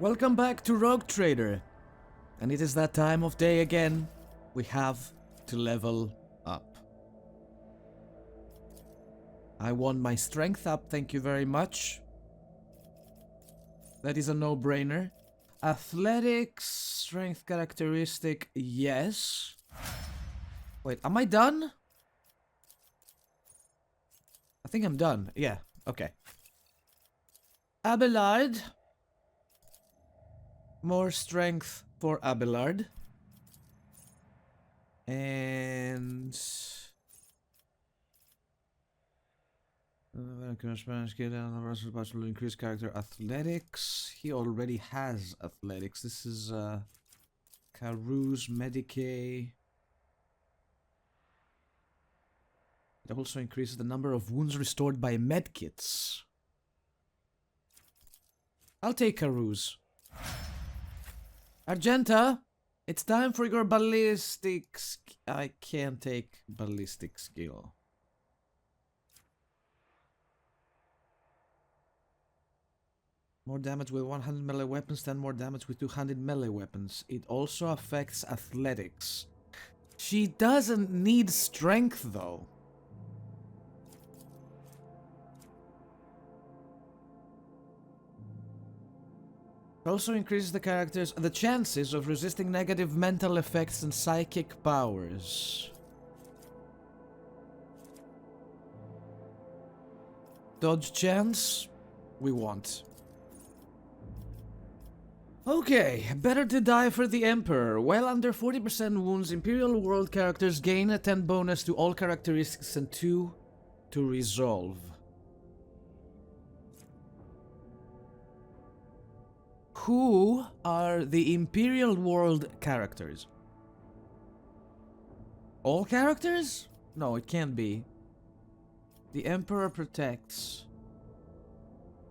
Welcome back to Rogue Trader. And it is that time of day again. We have to level up. I want my strength up, thank you very much. That is a no-brainer. Athletics, strength characteristic, yes. Wait, am I done? I think I'm done, yeah, okay. Abelard. More strength for Abelard. And... will increase character athletics. He already has athletics. This is Carouse, Medicae. It also increases the number of wounds restored by medkits. I'll take Carouse. Argenta, it's time for your ballistics. I can't take ballistic skill. More damage with 100 melee weapons, 10 more damage with 200 melee weapons. It also affects athletics. She doesn't need strength though. It also increases the chances of resisting negative mental effects and psychic powers. Dodge chance? We want. Okay, better to die for the Emperor. While under 40% wounds, Imperial World characters gain a 10 bonus to all characteristics and 2 to resolve. Who are the Imperial World characters? All characters? No, it can't be. The Emperor protects.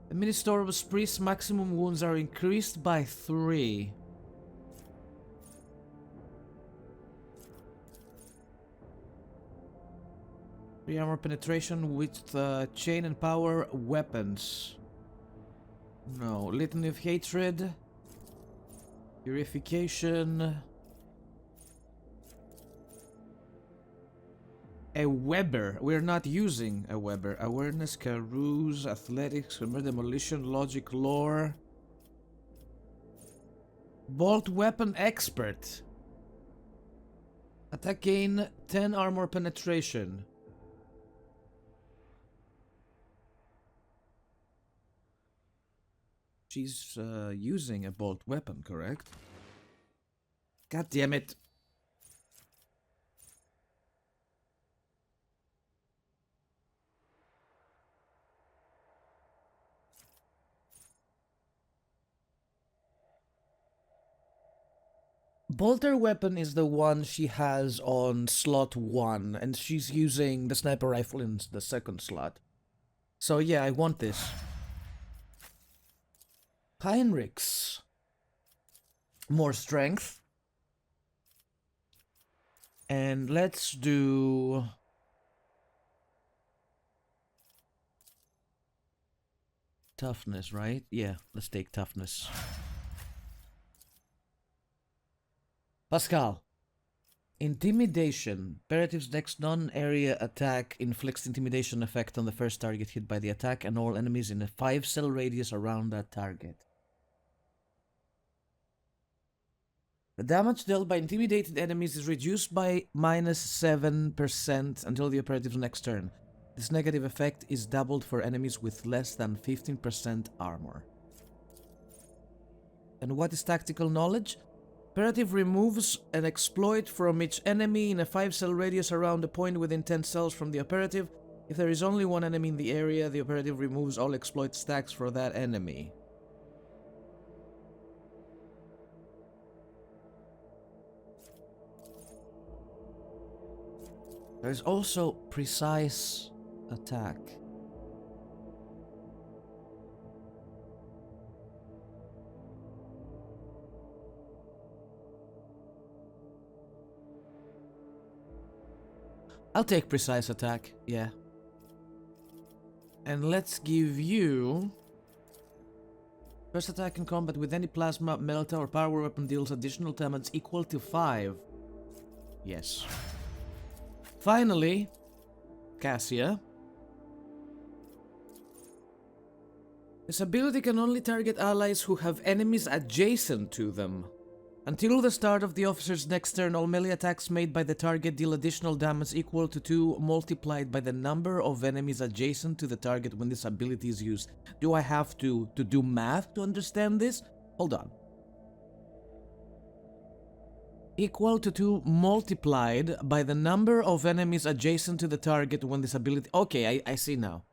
The Ministor's priest's maximum wounds are increased by 3. Free armor penetration with chain and power weapons. No. Litany of Hatred. Purification. A Weber. We're not using a Weber. Awareness, Carouse, Athletics, Remember Demolition, Logic, Lore. Bolt Weapon Expert. Attack gain 10 armor penetration. She's using a bolt weapon, correct? God damn it. Bolter weapon is the one she has on slot 1, and she's using the sniper rifle in the second slot. So yeah, I want this. Heinrichs. More strength. And let's do... toughness, right? Yeah, let's take toughness. Pascal. Intimidation. Imperative's next non-area attack inflicts intimidation effect on the first target hit by the attack and all enemies in a 5-cell radius around that target. The damage dealt by intimidated enemies is reduced by -7% until the operative's next turn. This negative effect is doubled for enemies with less than 15% armor. And what is tactical knowledge? Operative removes an exploit from each enemy in a 5-cell radius around a point within 10 cells from the operative. If there is only one enemy in the area, the operative removes all exploit stacks for that enemy. There's also precise attack. I'll take precise attack, yeah. And let's give you First attack in combat with any plasma, melta, or power weapon deals additional damage equal to 5. Yes. Finally, Cassia. This ability can only target allies who have enemies adjacent to them. Until the start of the officer's next turn, all melee attacks made by the target deal additional damage equal to 2 multiplied by the number of enemies adjacent to the target when this ability is used. Do I have to do math to understand this? Hold on. Equal to 2 multiplied by the number of enemies adjacent to the target when this ability... Okay, I see now.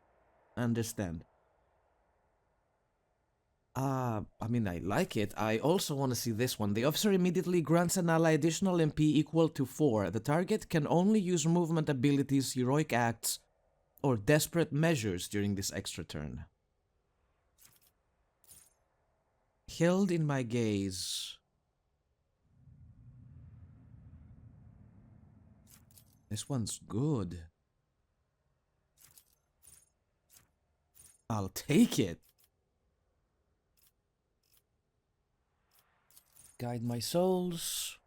I understand. I mean, I like it. I also want to see this one. The officer immediately grants an ally additional MP equal to 4. The target can only use movement abilities, heroic acts, or desperate measures during this extra turn. Held in my gaze. This one's good. I'll take it. Guide my souls.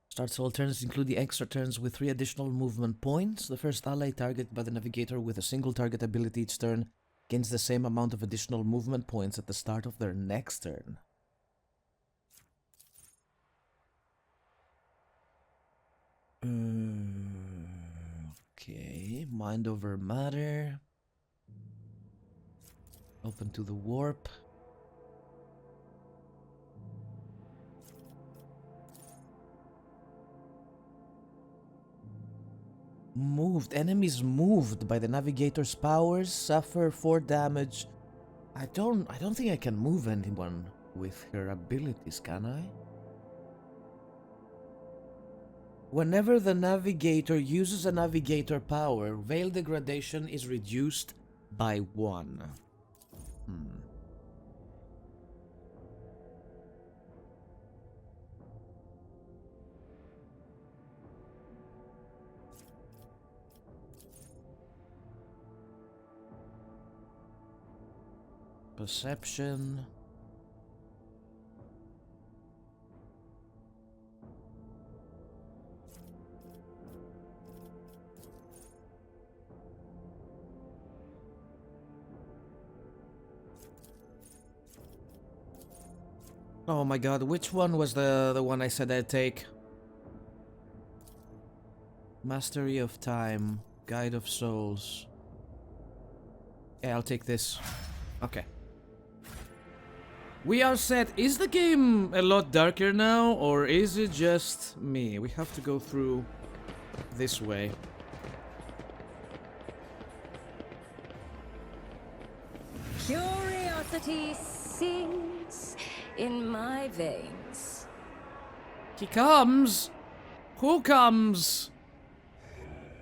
Starts all turns, including extra turns, with 3 additional movement points. The first ally targeted by the navigator with a single target ability each turn gains the same amount of additional movement points at the start of their next turn. Okay, mind over matter. Open to the warp. Moved. Enemies moved by the navigator's powers suffer 4 damage. I don't think I can move anyone with her abilities, can I? Whenever the navigator uses a navigator power, veil degradation is reduced by 1. Perception. Oh my god, which one was the one I said I'd take? Mastery of Time, Guide of Souls. Yeah, I'll take this. Okay. We are set. Is the game a lot darker now, or is it just me? We have to go through this way. Curiosity sings in my veins. He comes! Who comes?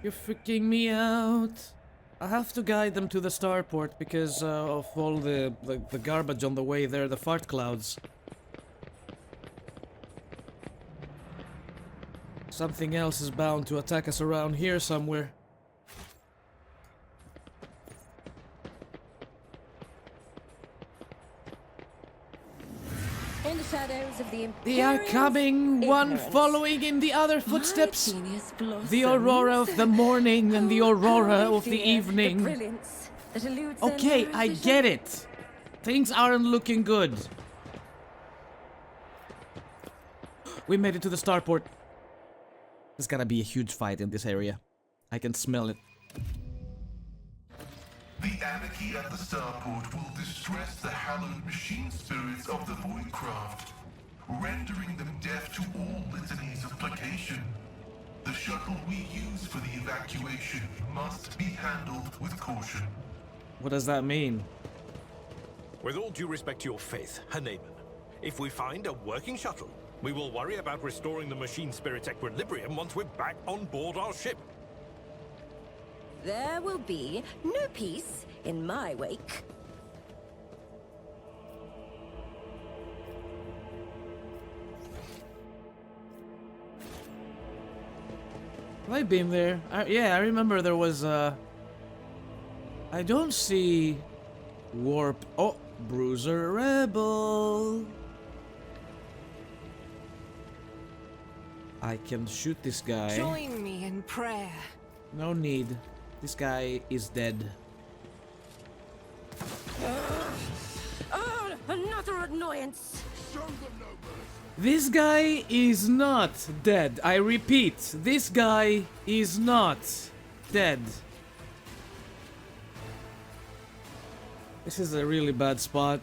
You're freaking me out. I have to guide them to the starport because of all the garbage on the way there, the fart clouds. Something else is bound to attack us around here somewhere. In the shadows of the They are coming, one following in the other footsteps. The aurora of the morning and the aurora of the evening. Okay, I get it. Things aren't looking good. We made it to the starport. There's gonna be a huge fight in this area. I can smell it. The anarchy at the starport will distress the hallowed machine spirits of the Voidcraft, rendering them deaf to all litanies of placation. The shuttle we use for the evacuation must be handled with caution. What does that mean? With all due respect to your faith, Hernaman, if we find a working shuttle, we will worry about restoring the machine spirit's equilibrium once we're back on board our ship. There will be no peace in my wake. Have I been there? Yeah, I remember there was I don't see warp. Oh, Bruiser Rebel. I can shoot this guy. Join me in prayer. No need. This guy is dead. Another annoyance. This guy is not dead. I repeat, this guy is not dead. This is a really bad spot.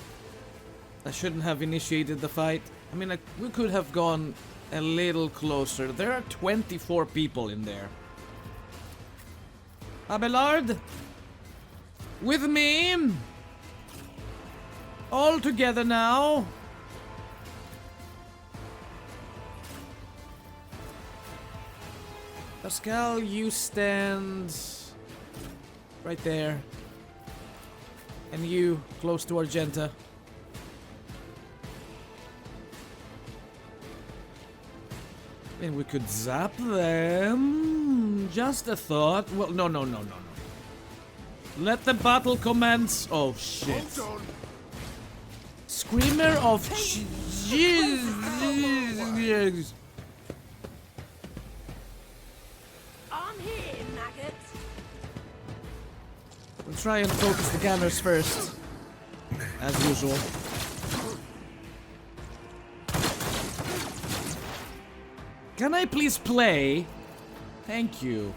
I shouldn't have initiated the fight. I mean, we could have gone a little closer. There are 24 people in there. Abelard? With me? All together now. Pascal, you stand right there. And you close to Argenta. And we could zap them. Just a thought. Well, no. Let the battle commence. Oh, shit. Screamer of Jesus. I'm here, maggot. We'll try and focus the gunners first. As usual. Can I please play? Thank you.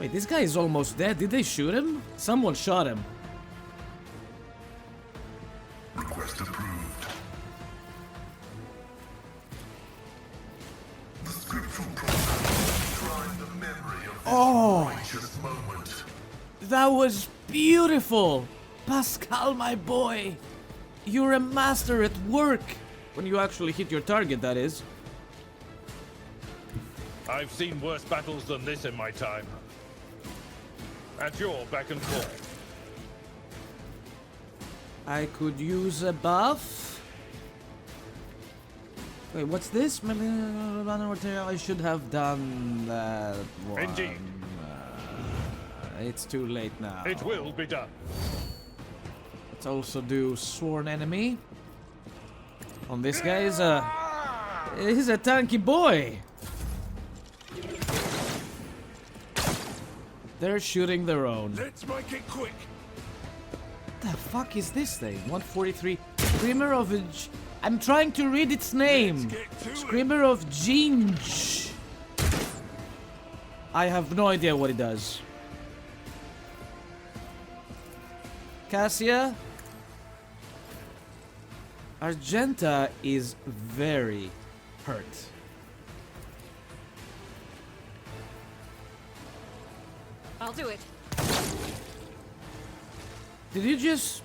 Wait, this guy is almost dead. Did they shoot him? Someone shot him. Request approved. The scriptural process shrine the memory of this righteous moment. That was beautiful! Pascal, my boy! You're a master at work! When you actually hit your target, that is. I've seen worse battles than this in my time. At your beck and call. I could use a buff. Wait, what's this? I should have done that one. Indeed. It's too late now. It will be done. Let's also do Sworn Enemy. On this guy he's a tanky boy. They're shooting their own. Let's make it quick. What the fuck is this thing? 143. Screamer of I'm trying to read its name. Screamer of Ginge. I have no idea what it does. Cassia. Argenta is very hurt. I'll do it. Did you just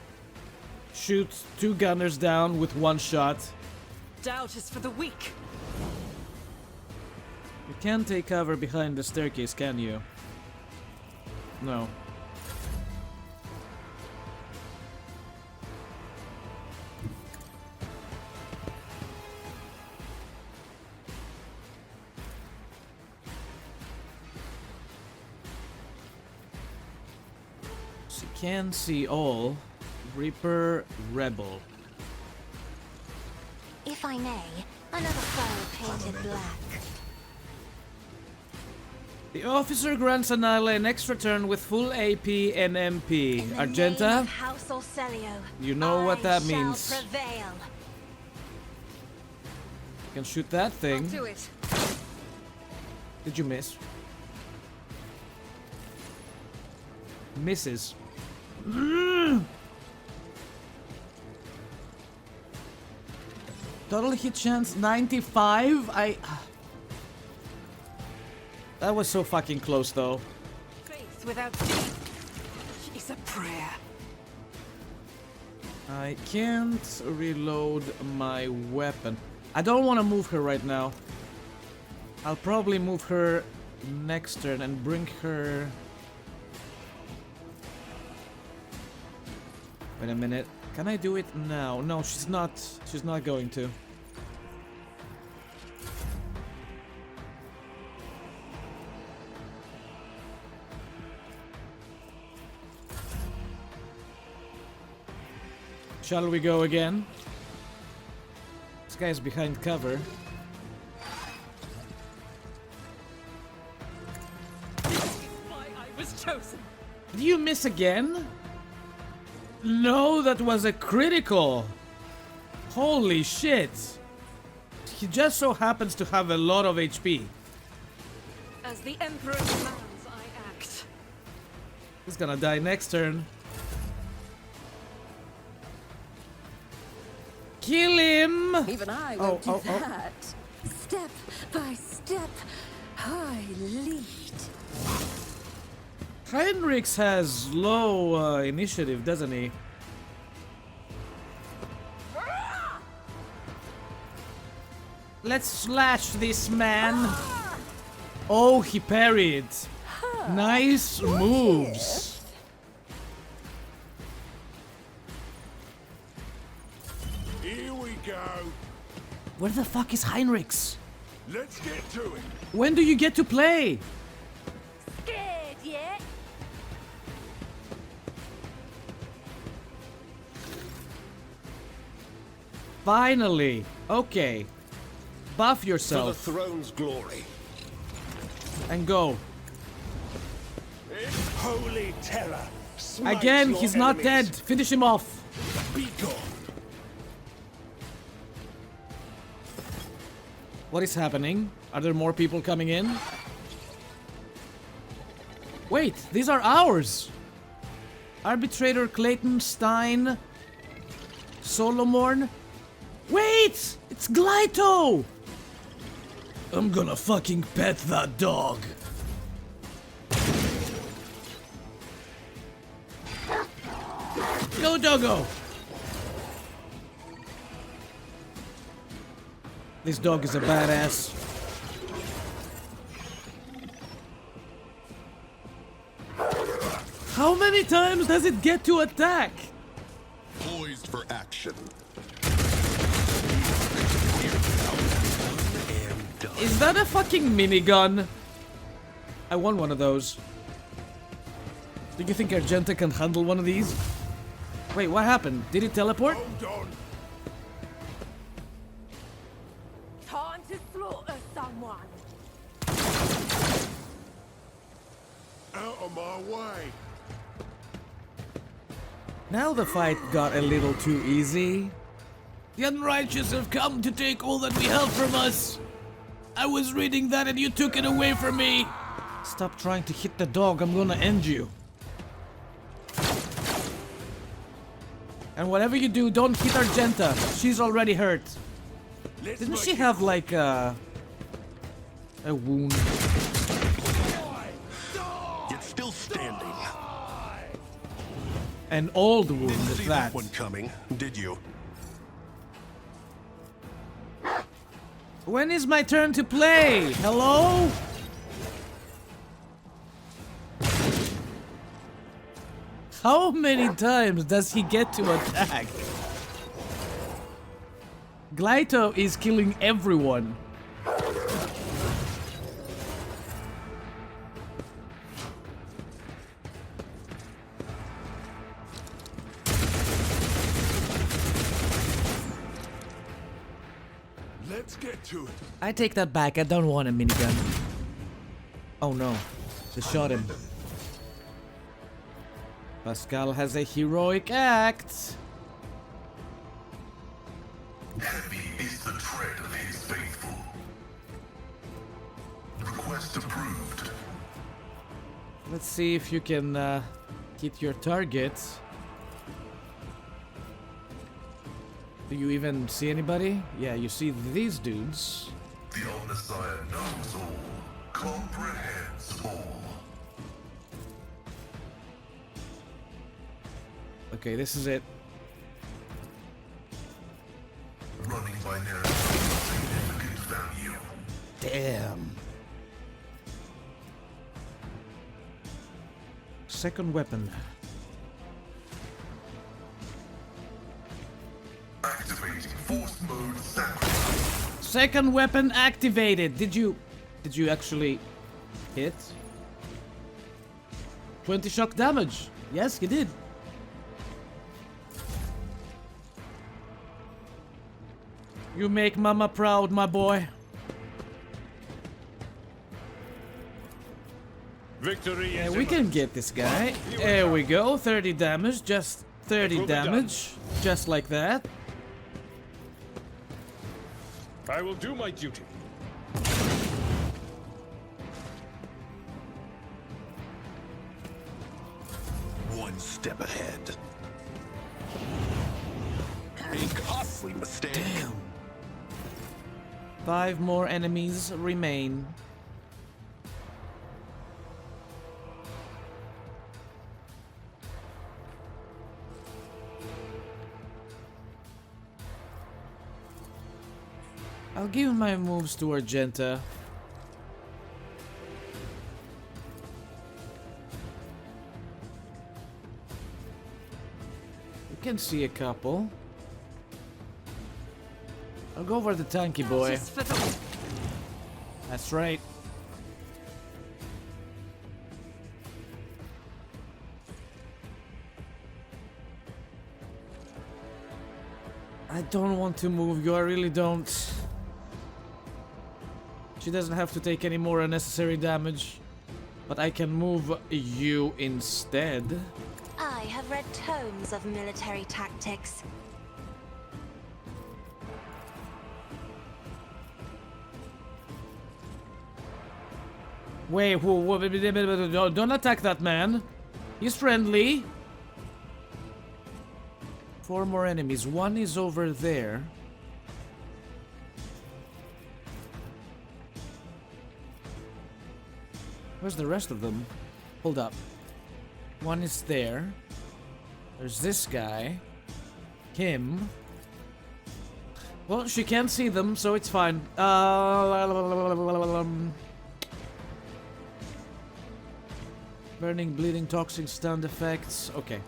shoot 2 gunners down with 1 shot? Doubt is for the weak. You can't take cover behind the staircase, can you? No. So you can see all. Reaper Rebel. If I may, another foe painted black. The officer grants an ally an extra turn with full AP and MP. In the Argenta, name of House Orcelio, you know what that I shall means. prevail. You can shoot that thing. I'll do it. Did you miss? Misses. Total hit chance 95. That was so fucking close though. Faith without deed is a prayer. I can't reload my weapon. I don't want to move her right now. I'll probably move her next turn and bring her... Wait a minute. Can I do it now? No, she's not. She's not going to. Shall we go again? This guy's behind cover. Why I was chosen. Did you miss again? No, that was a critical. Holy shit. He just so happens to have a lot of HP. As the Emperor demands, I act. He's gonna die next turn. Kill him! Even I won't do that. Step by step, I lead. Heinrichs has low initiative, doesn't he? Let's slash this man. Oh, he parried. Nice moves. Here we go. Where the fuck is Heinrichs? Let's get to it. When do you get to play? Scared yet? Finally. Okay. Buff For the yourself throne's glory. and go. Holy terror. Smite Again, your he's not enemies. dead. Finish him off. Be gone. What is happening? Are there more people coming in? Wait, these are ours. Arbitrator Clayton Stein. Solomorn. Wait! It's Glyto! I'm gonna fucking pet that dog. Go, doggo! This dog is a badass. How many times does it get to attack? Poised for action. Is that a fucking minigun? I want one of those. Do you think Argenta can handle one of these? Wait, what happened? Did it teleport? Hold on. Time to slaughter someone. Out of my way. Now the fight got a little too easy. The unrighteous have come to take all that we held from us. I was reading that and you took it away from me. Stop trying to hit the dog, I'm gonna end you. And whatever you do, don't hit Argenta. She's already hurt. Let's Didn't make she it have like a wound? It's still standing. An old wound Didn't at see that. that one coming, did you? When is my turn to play? Hello? How many times does he get to attack? Glyto is killing everyone. Let's get to it. I take that back. I don't want a minigun. Oh no. They shot him. Pascal has a heroic act. Heavy is the tread of his faithful. Request approved. Let's see if you can hit your target. Do you even see anybody? Yeah, you see these dudes. The Omnissiah knows all, comprehends all. Okay, this is it. Running by narrative significant value. Damn. Second weapon. Second weapon activated. Did you actually hit? 20 shock damage. Yes, you did. You make mama proud, my boy. Victory Yeah, is we can imminent. get this guy. There we go. 30 damage. Just 30 damage. Just like that. I will do my duty. One step ahead. A costly mistake. Damn. 5 more enemies remain. I'll give my moves to Argenta. You can see a couple. I'll go for the tanky boy. Just for the... That's right. I don't want to move you, I really don't. She doesn't have to take any more unnecessary damage. But I can move you instead. I have read tomes of military tactics. Wait, don't attack that man. He's friendly. 4 more enemies. One is over there. Where's the rest of them? Hold up. One is there. There's this guy. Him. Well, she can't see them, so it's fine. Burning, bleeding, toxic, stunned effects. Okay.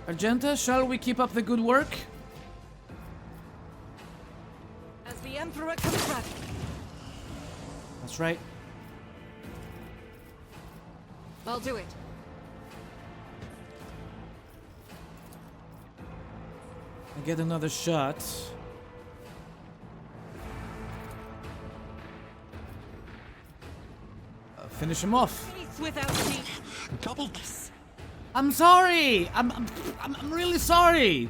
Argenta, shall we keep up the good work? As the Emperor comes back. That's right. I'll do it. I get another shot. Finish him off. Peace without me. Double. I'm sorry. I'm really sorry.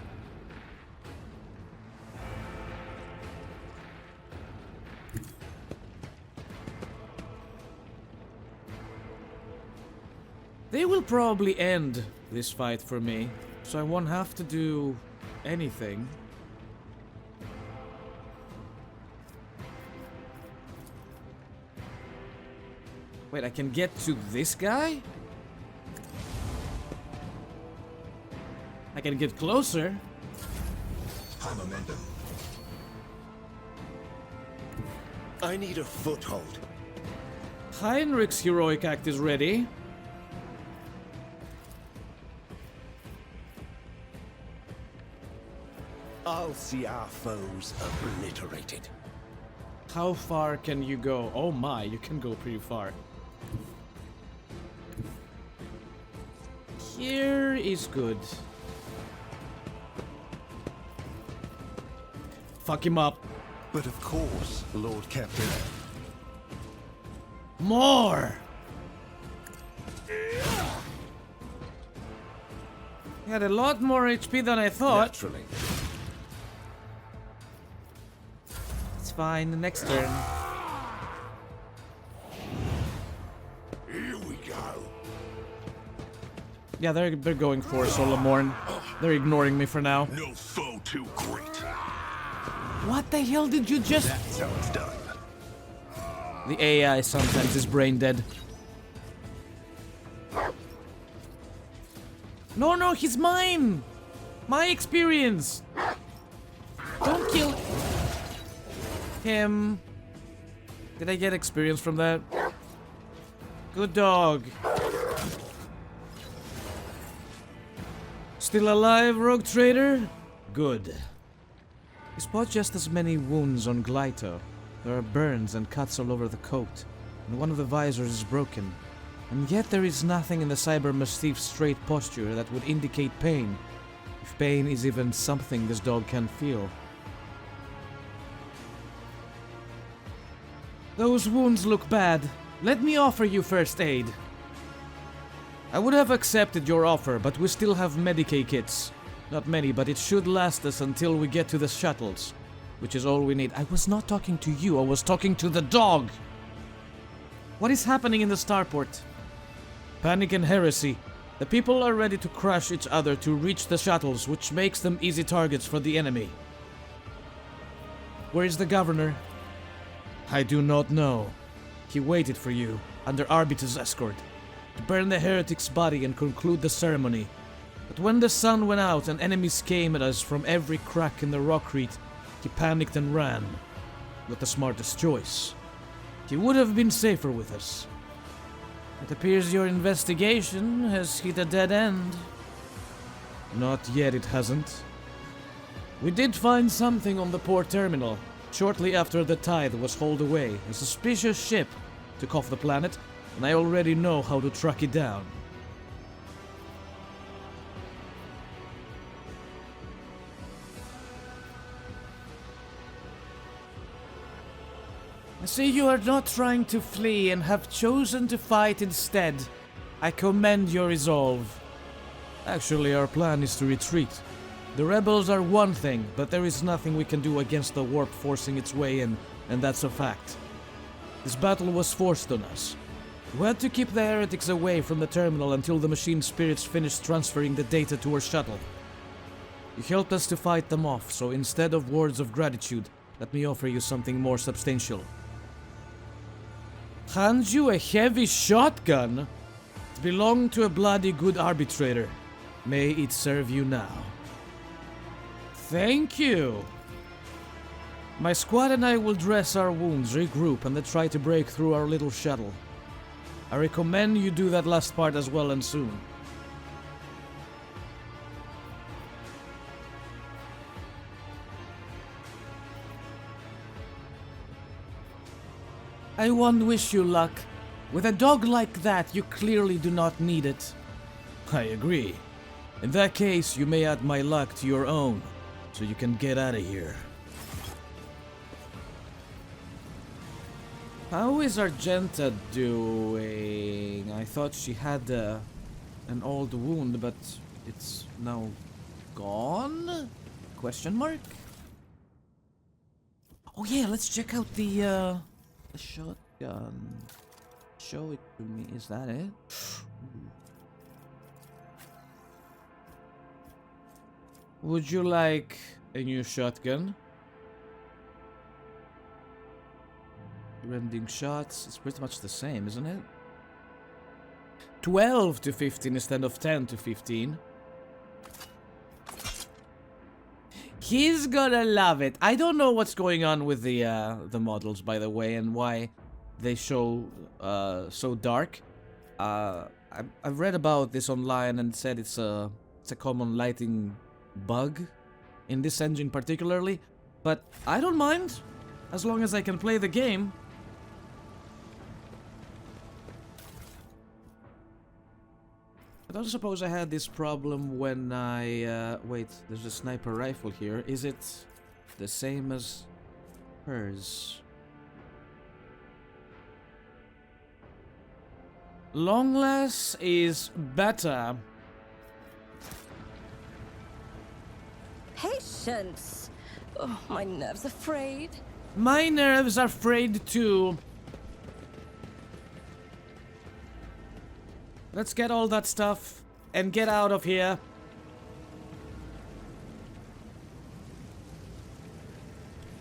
They will probably end this fight for me, so I won't have to do anything. Wait, I can get to this guy? I can get closer. High momentum. I need a foothold. Heinrich's heroic act is ready. I'll see our foes obliterated. How far can you go? Oh my, you can go pretty far. Here is good. Fuck him up. But of course, Lord Captain. More! He had a lot more HP than I thought. Naturally. It's fine, the next turn. Here we go. Yeah, they're going for Solomorn. They're ignoring me for now. No foe too great. What the hell did you just... That's how it's done. The AI sometimes is brain dead. No, no, he's mine! My experience! Don't kill him. Did I get experience from that? Good dog. Still alive, rogue trader? Good. You spot just as many wounds on Glyto. There are burns and cuts all over the coat, and one of the visors is broken. And yet there is nothing in the Cyber Mastiff's straight posture that would indicate pain, if pain is even something this dog can feel. Those wounds look bad. Let me offer you first aid. I would have accepted your offer, but we still have Medicae kits. Not many, but it should last us until we get to the shuttles, which is all we need. I was not talking to you, I was talking to the dog! What is happening in the starport? Panic and heresy. The people are ready to crush each other to reach the shuttles, which makes them easy targets for the enemy. Where is the governor? I do not know. He waited for you, under Arbitra's escort, to burn the heretic's body and conclude the ceremony. But when the sun went out and enemies came at us from every crack in the rockcrete, he panicked and ran. Not the smartest choice. He would have been safer with us. It appears your investigation has hit a dead end. Not yet, it hasn't. We did find something on the port terminal. Shortly after the tide was hauled away, a suspicious ship took off the planet, and I already know how to track it down. I see you are not trying to flee and have chosen to fight instead. I commend your resolve. Actually, our plan is to retreat. The rebels are one thing, but there is nothing we can do against the warp forcing its way in, and that's a fact. This battle was forced on us. We had to keep the heretics away from the terminal until the machine spirits finished transferring the data to our shuttle. You helped us to fight them off, so instead of words of gratitude, let me offer you something more substantial. Hand you a heavy shotgun? It belonged to a bloody good arbitrator. May it serve you now. Thank you. My squad and I will dress our wounds, regroup, and then try to break through our little shuttle. I recommend you do that last part as well and soon. I won't wish you luck. With a dog like that, you clearly do not need it. I agree. In that case, you may add my luck to your own, so you can get out of here. How is Argenta doing? I thought she had an old wound, but it's now gone? Question mark? Oh yeah, let's check out the shotgun. Show it to me. Is that it? Would you like a new shotgun? Rending shots. It's pretty much the same, isn't it? 12 to 15 instead of 10 to 15. He's gonna love it. I don't know what's going on with the models, by the way, and why they show so dark. I've read about this online and said it's a common lighting bug in this engine particularly, but I don't mind as long as I can play the game. I don't suppose I had this problem when I... wait, there's a sniper rifle here. Is it the same as hers? Longless is better. Patience! Oh, my nerves are frayed. My nerves are frayed too. Let's get all that stuff and get out of here.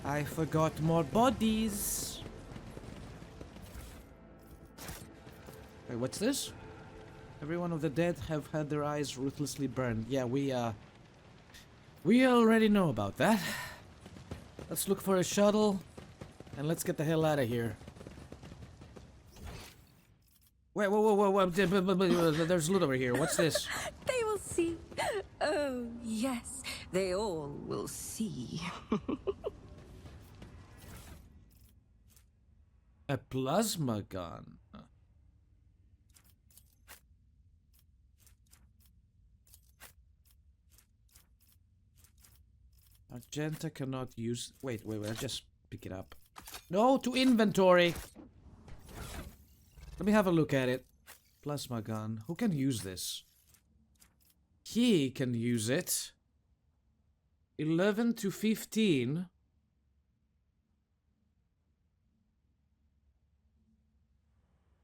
I forgot more bodies. Wait, what's this? Every one of the dead have had their eyes ruthlessly burned. Yeah, we already know about that. Let's look for a shuttle and let's get the hell out of here. Wait, whoa, there's loot over here. What's this? They will see. Oh, yes. they all will see. A plasma gun. Argenta cannot use... Wait, I'll just pick it up. No, to inventory! Let me have a look at it. Plasma gun. Who can use this? He can use it. 11 to 15.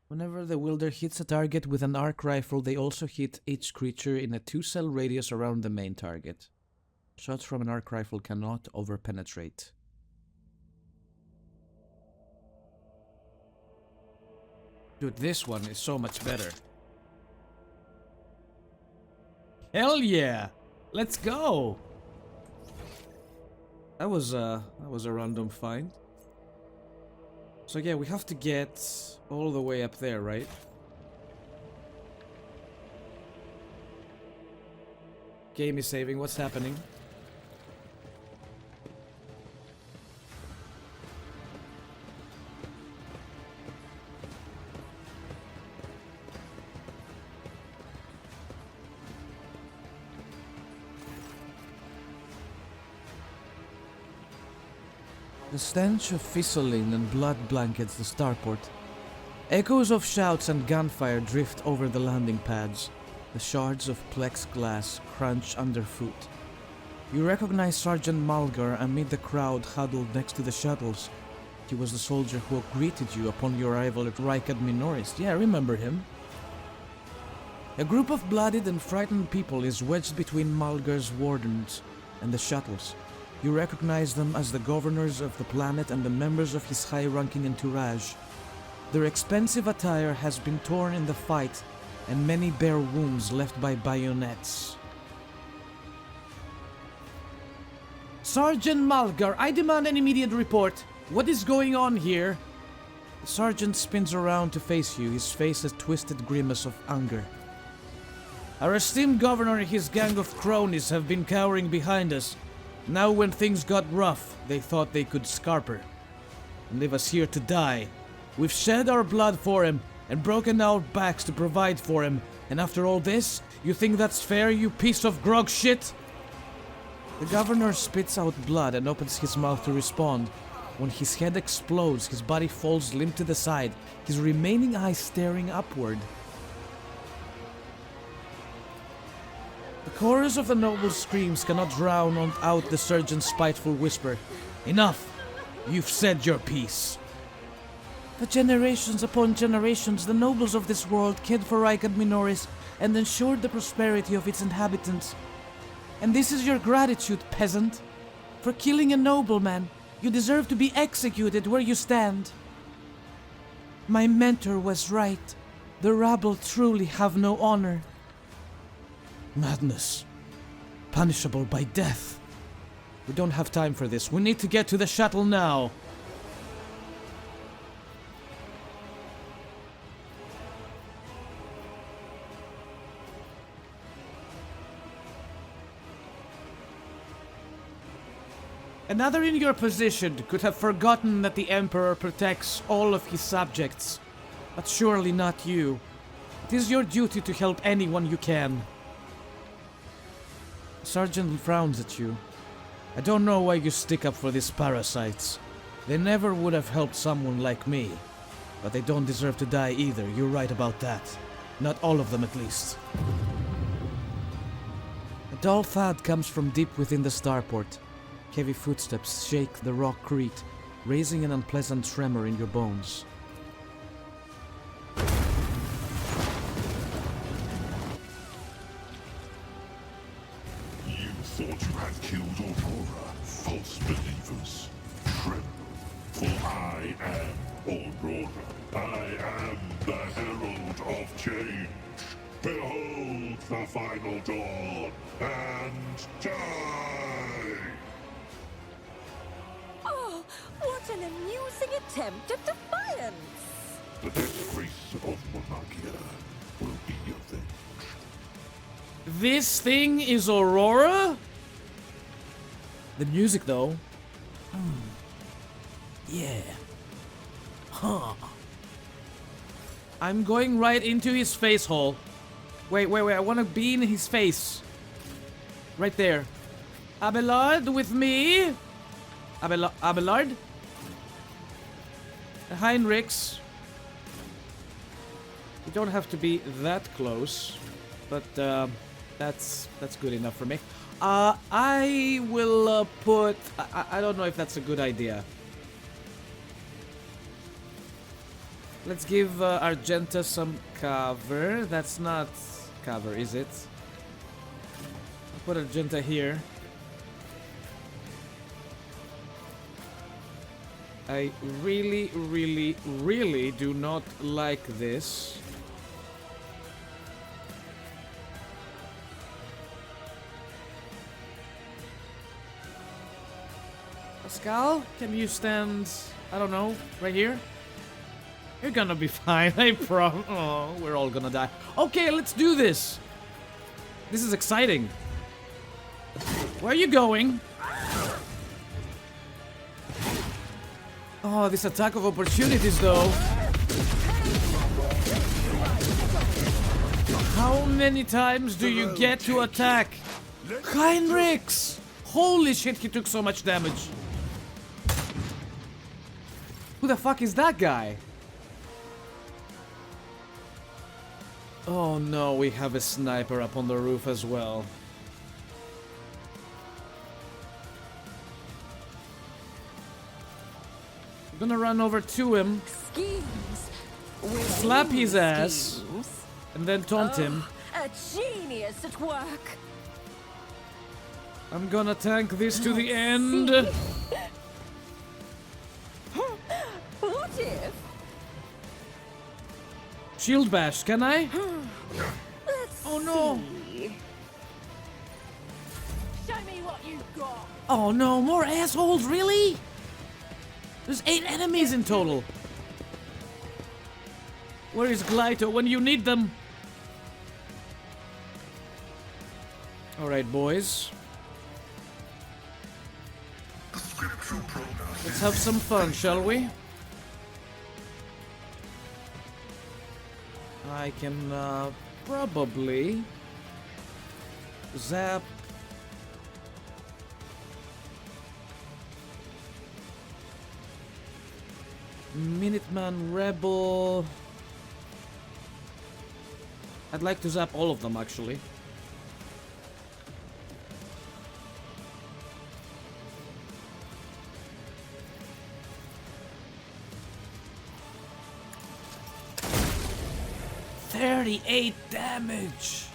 Whenever the wielder hits a target with an arc rifle, they also hit each creature in a 2-cell radius around the main target. Shots from an arc rifle cannot overpenetrate. Dude, this one is so much better. Hell yeah! Let's go! That was a random find. So yeah, we have to get all the way up there, right? Game is saving. What's happening? The stench of fizzling and blood blankets the starport. Echoes of shouts and gunfire drift over the landing pads. The shards of plexiglass crunch underfoot. You recognize Sergeant Mulgar amid the crowd huddled next to the shuttles. He was the soldier who greeted you upon your arrival at Rykad Minoris. Yeah, I remember him. A group of bloodied and frightened people is wedged between Mulgar's wardens and the shuttles. You recognize them as the governors of the planet and the members of his high-ranking entourage. Their expensive attire has been torn in the fight, and many bear wounds left by bayonets. Sergeant Mulgar, I demand an immediate report. What is going on here? The sergeant spins around to face you, his face a twisted grimace of anger. Our esteemed governor and his gang of cronies have been cowering behind us. Now when things got rough, they thought they could scarper and leave us here to die. We've shed our blood for him and broken our backs to provide for him, and after all this, you think that's fair, you piece of grog shit? The governor spits out blood and opens his mouth to respond. When his head explodes, his body falls limp to the side, his remaining eyes staring upward. The chorus of the noble's screams cannot drown out the surgeon's spiteful whisper. Enough! You've said your piece. For generations upon generations, the nobles of this world cared for Rykad Minoris and ensured the prosperity of its inhabitants. And this is your gratitude, peasant. For killing a nobleman, you deserve to be executed where you stand. My mentor was right. The rabble truly have no honor. Madness. Punishable by death. We don't have time for this. We need to get to the shuttle now. Another in your position could have forgotten that the Emperor protects all of his subjects. But surely not you. It is your duty to help anyone you can. The sergeant frowns at you. I don't know why you stick up for these parasites. They never would have helped someone like me. But they don't deserve to die either, you're right about that. Not all of them at least. A dull thud comes from deep within the starport. Heavy footsteps shake the rock crete, raising an unpleasant tremor in your bones. You thought you had killed Aurora, false believers. Tremble, for I am Aurora. I am the Herald of Change. Behold the final dawn, and die! Oh, what an amusing attempt at defiance! The disgrace of Monarchia will be avenged. This thing is Aurora? The music, though. Yeah. Huh. I'm going right into his face hole. Wait. I want to be in his face. Right there. Abelard with me. Abelard? Heinrichs. You don't have to be that close. But that's good enough for me. I will put... I don't know if that's a good idea. Let's give Argenta some cover. That's not cover, is it? I'll put Argenta here. I really do not like this. Pascal, can you stand, I don't know, right here? You're gonna be fine, I promise. Oh, we're all gonna die. Okay, let's do this. This is exciting. Where are you going? Oh, this attack of opportunities, though. How many times do you get to attack? Heinrichs! Holy shit, he took so much damage. Who the fuck is that guy? Oh no, we have a sniper up on the roof as well. I'm gonna run over to him, slap his ass, and then taunt him. A genius at work. I'm gonna tank this to the end. What if? Shield bash, can I? Let's Oh no! see. Show me what you've got. Oh no, more assholes, really? There's 8 enemies in total. Where is Glyto when you need them? Alright, boys. Let's have some fun, shall we? I can probably zap Minuteman Rebel. I'd like to zap all of them, actually. $38 damage.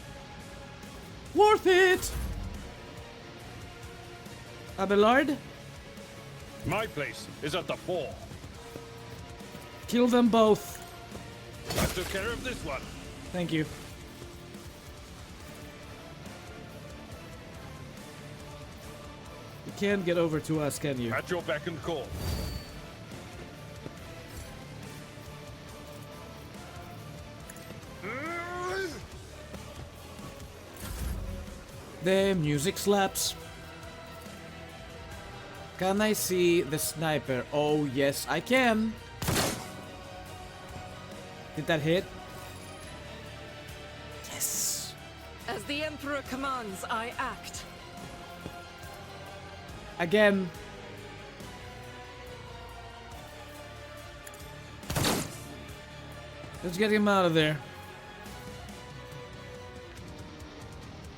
Worth it. Abelard, My place is at the fore. kill them both. I took care of this one. Thank you. You can't get over to us, can you? At your beck and call. The music slaps. Can I see the sniper? Oh, yes, I can. Did that hit? Yes. As the Emperor commands, I act. Again. Let's get him out of there.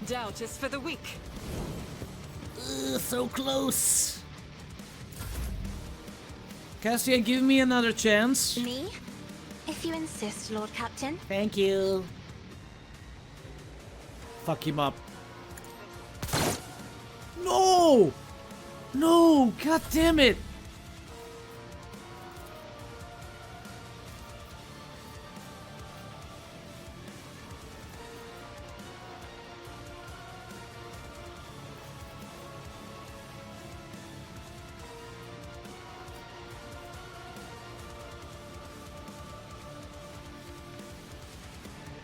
Doubt is for the weak. Ugh, so close. Cassia, give me another chance. Me? If you insist, Lord Captain. Thank you. Fuck him up. No! No! God damn it!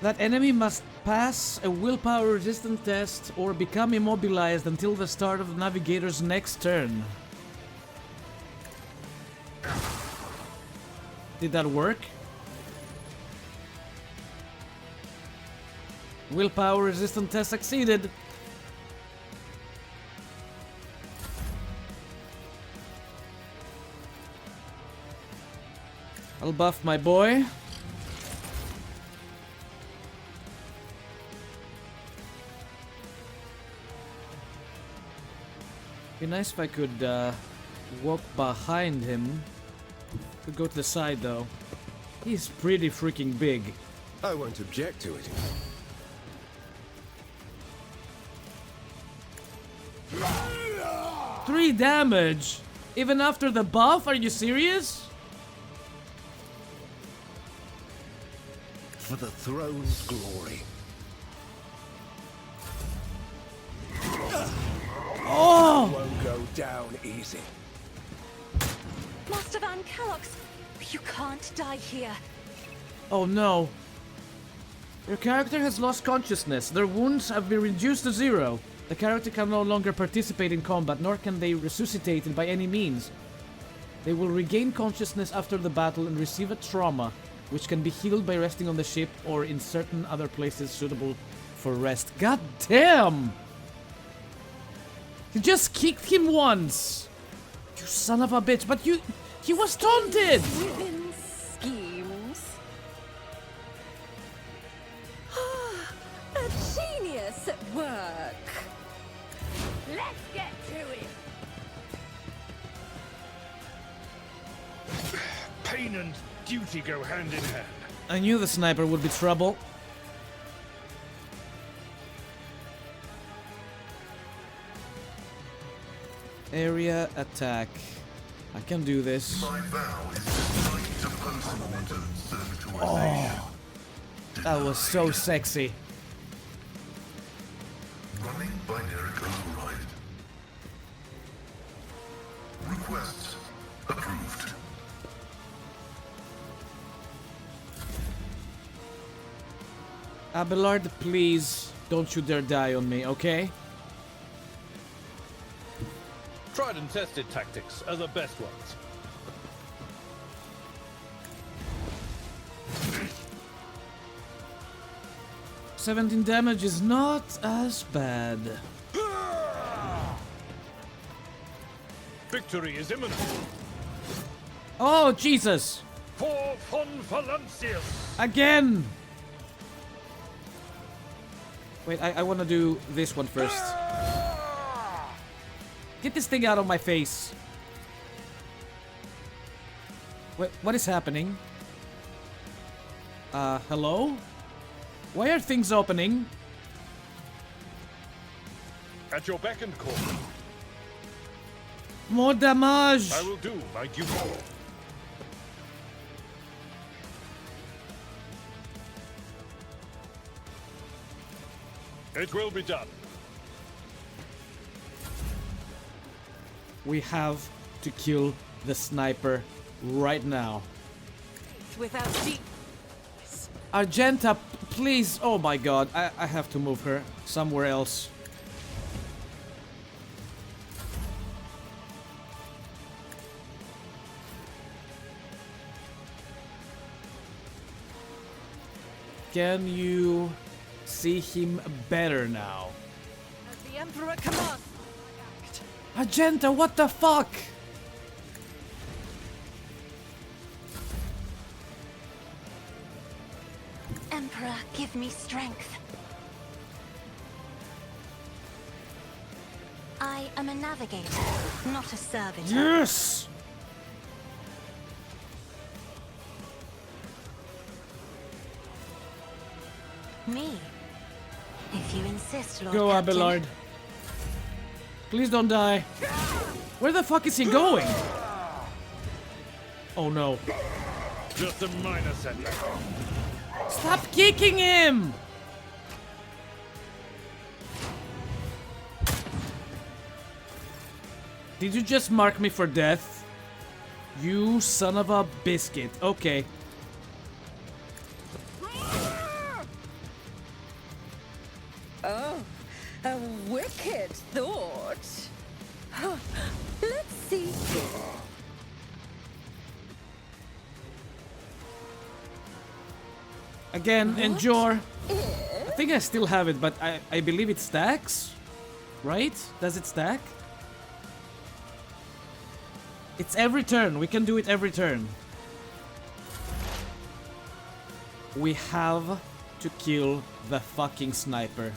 That enemy must pass a willpower resistance test or become immobilized until the start of the navigator's next turn. Did that work? Willpower resistance test succeeded. I'll buff my boy. Be nice if I could walk behind him. Could go to the side though. He's pretty freaking big. I won't object to it. 3 damage? Even after the buff? Are you serious? For the throne's glory. Oh! Won't go down easy. Master Van Kellogg's, you can't die here. Oh no. Your character has lost consciousness. Their wounds have been reduced to 0. The character can no longer participate in combat, nor can they resuscitate it by any means. They will regain consciousness after the battle and receive a trauma, which can be healed by resting on the ship or in certain other places suitable for rest. God damn! You just kicked him once! You son of a bitch, but he was taunted! Within schemes. A genius at work. Let's get to it. Pain and duty go hand in hand. I knew the sniper would be trouble. Area attack. I can do this. My vow is to fight to post-mortem servituization. That was so sexy. Running binary override. Request approved. Abelard, please don't you dare die on me, okay? Tried and tested tactics are the best ones. $17 damage is not as bad. Victory is imminent. Oh, Jesus! For Von Valancius. Again! Wait, I want to do this one first. Get this thing out of my face. Wait, what is happening? Hello? Why are things opening? At your beck and call. More damage! I will do my duty. It will be done. We have to kill the sniper right now. Without deep. Argenta, please! Oh my god, I have to move her somewhere else. Can you see him better now? As the Emperor commands. Argenta, what the fuck? Emperor, give me strength. I am a navigator, not a servitor. Yes! Me? If you insist, Lord Go, Captain. Abelard. Please don't die. Where the fuck is he going? Oh no. Just a minor setback. Stop kicking him! Did you just mark me for death? You son of a biscuit. Okay. Again, endure. I think I still have it, but I believe it stacks. Right? Does it stack? It's every turn. We can do it every turn. We have to kill the fucking sniper.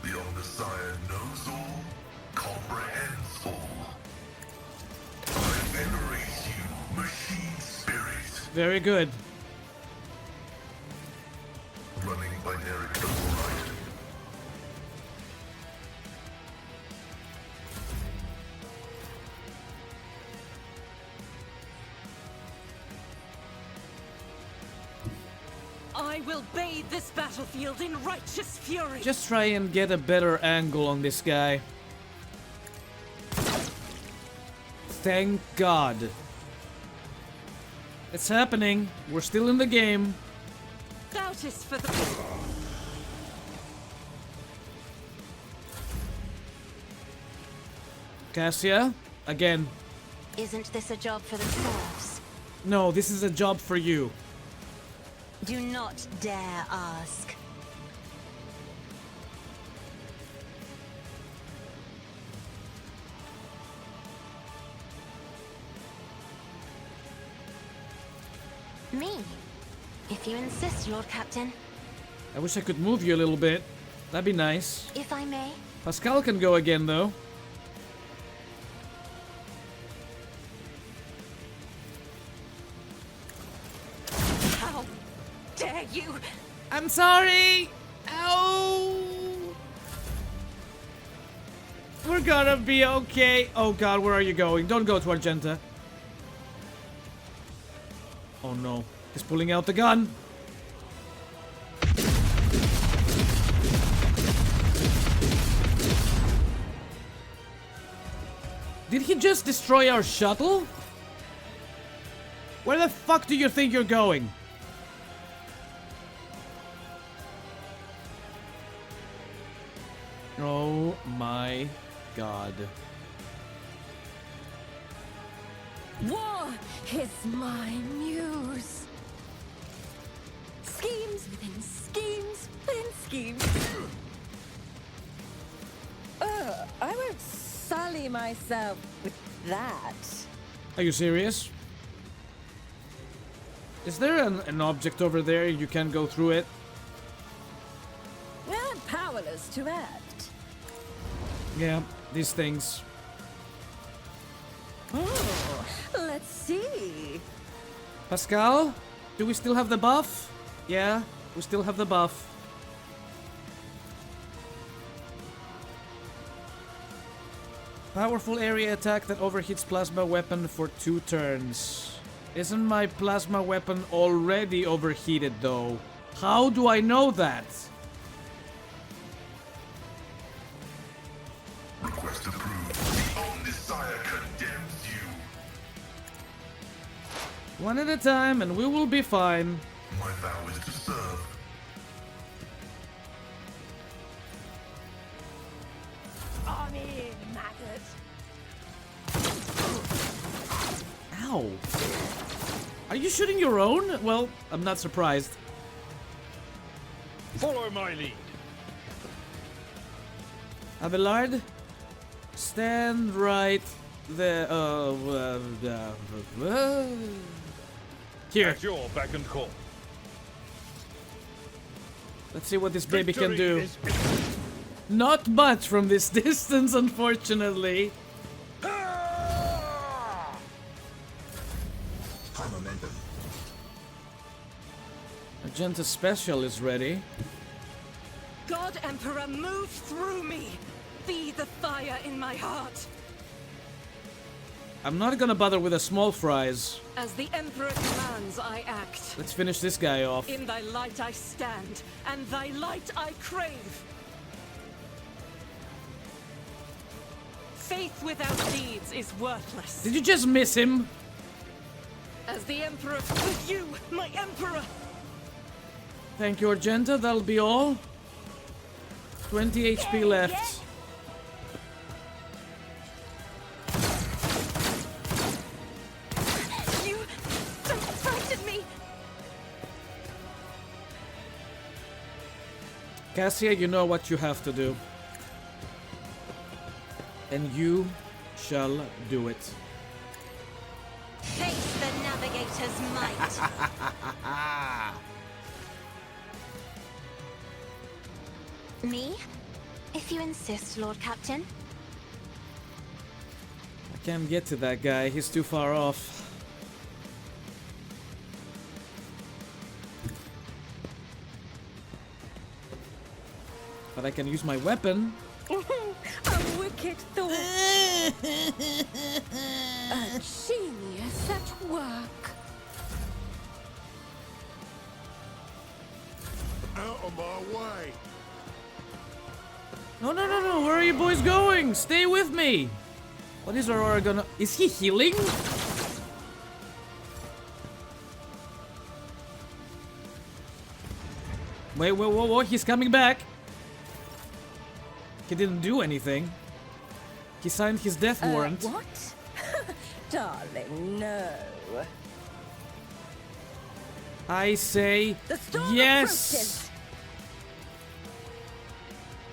The Omnissiah knows all, comprehends all. I venerate you, machine spirit. Very good. Running binary override. I will bathe this battlefield in righteous fury. Just try and get a better angle on this guy. Thank God. It's happening. We're still in the game. Doubt is for the... Cassia, again. Isn't this a job for the serfs? No, this is a job for you. Do not dare ask. Me? If you insist, Lord Captain. I wish I could move you a little bit. That'd be nice. If I may. Pascal can go again, though. How dare you? I'm sorry! Ow! We're gonna be okay. Oh god, where are you going? Don't go to Argenta. Oh no. He's pulling out the gun. Did he just destroy our shuttle? Where the fuck do you think you're going? Oh my god. War is my muse. Schemes within schemes within schemes. I won't sully myself with that. Are you serious? Is there an object over there? You can go through it? I'm powerless to act. Yeah, these things. Oh, let's see. Pascal? Do we still have the buff? Yeah, we still have the buff. Powerful area attack that overheats plasma weapon for 2 turns. Isn't my plasma weapon already overheated though? How do I know that? Request approved. The Omnissiah condemns you. One at a time and we will be fine. My vow is to serve. Army maggot. Ow. Are you shooting your own? Well, I'm not surprised. Follow my lead. Abelard, stand right there. Here. At your beck and call. Let's see what this baby can Victory do. is Not much from this distance, unfortunately. High momentum. Magenta Special is ready. God Emperor, move through me. Be the fire in my heart. I'm not gonna bother with the small fries. As the Emperor commands, I act. Let's finish this guy off. In thy light I stand, and thy light I crave. Faith without deeds is worthless. Did you just miss him? As the Emperor with you, my Emperor. Thank you, Argenta. That'll be all. 20 HP left. Cassia, you know what you have to do. And you shall do it. Face the navigator's might. Me? If you insist, Lord Captain. I can't get to that guy, he's too far off. But I can use my weapon. A wicked thought. A genius at work. Out of my way! No, no, no, no, where are you boys going? Stay with me! What is Aurora gonna... Is he healing? Wait, whoa, whoa, whoa, he's coming back! He didn't do anything. He signed his death warrant. What? Darling, no. I say The storm yes! approaches.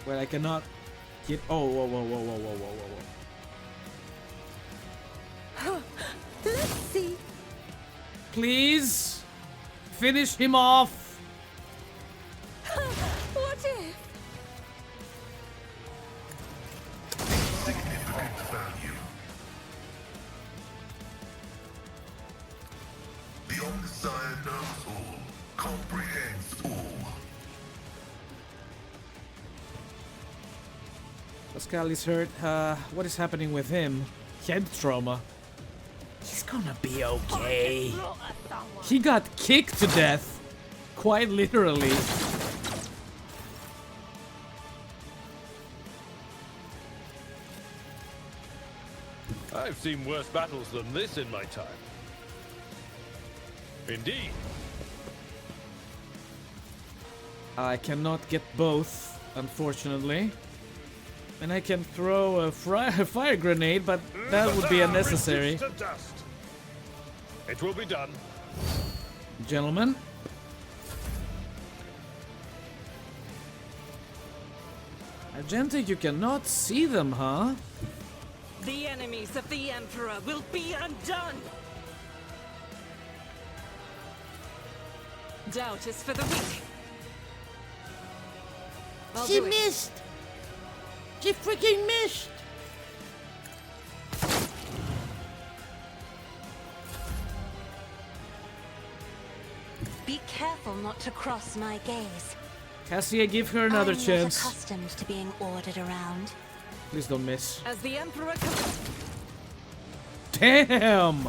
Well, I cannot get... Oh, whoa, whoa, whoa, whoa, whoa, whoa, whoa. Let's see. Please! Finish him off! What if? Significant value. The Omnissiah knows all, comprehends all. Pascal is hurt. What is happening with him? Head trauma. He's gonna be okay. He got kicked to death. Quite literally. I've seen worse battles than this in my time. Indeed. I cannot get both, unfortunately. And I can throw a fire grenade, but that would be unnecessary. Reduced to dust. It will be done. Gentlemen. Agente, you cannot see them, huh? The enemies of the Emperor will be undone. Doubt is for the weak. She missed! She freaking missed! Be careful not to cross my gaze. Cassia, give her another I'm chance. not accustomed to being ordered around. Please don't miss. As the Emperor comes. Damn!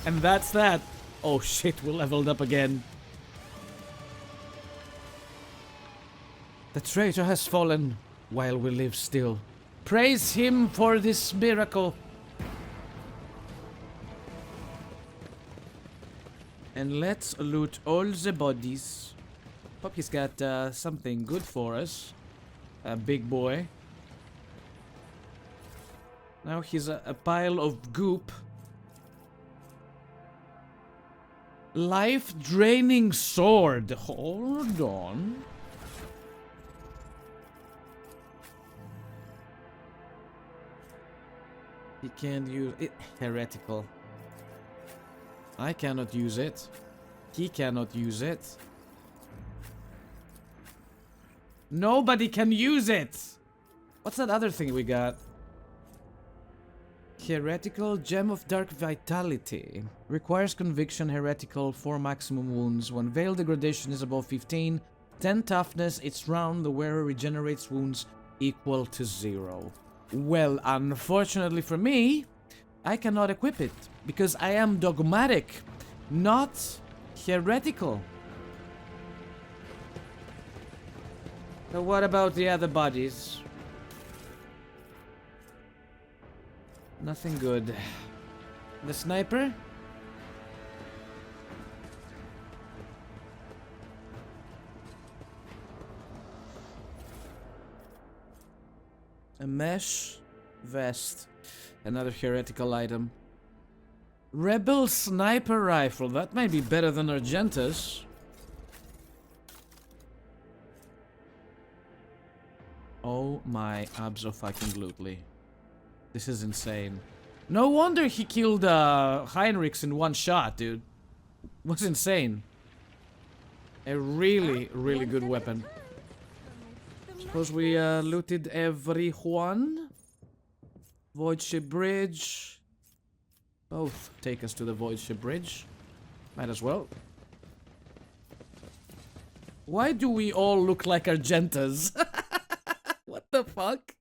And that's that. Oh shit, we leveled up again. The traitor has fallen while we live still. Praise him for this miracle. And let's loot all the bodies. Hope he's got something good for us. A big boy. Now he's a pile of goop. Life-draining sword. Hold on. He can't use it. Heretical. I cannot use it. He cannot use it. Nobody can use it! What's that other thing we got? Heretical Gem of Dark Vitality. Requires conviction heretical 4 maximum wounds. When Veil degradation is above 15, 10 toughness, each round the wearer regenerates wounds equal to 0. Well, unfortunately for me, I cannot equip it because I am dogmatic, not heretical. So what about the other bodies? Nothing good. The sniper? A mesh vest. Another heretical item. Rebel sniper rifle. That might be better than Argentus. Oh my abso-fucking-lutely. This is insane. No wonder he killed Heinrichs in one shot, dude. Was insane. A really, really good weapon. Suppose we looted everyone. Void Ship Bridge. Both take us to the Void Ship Bridge. Might as well. Why do we all look like Argentas? What the fuck?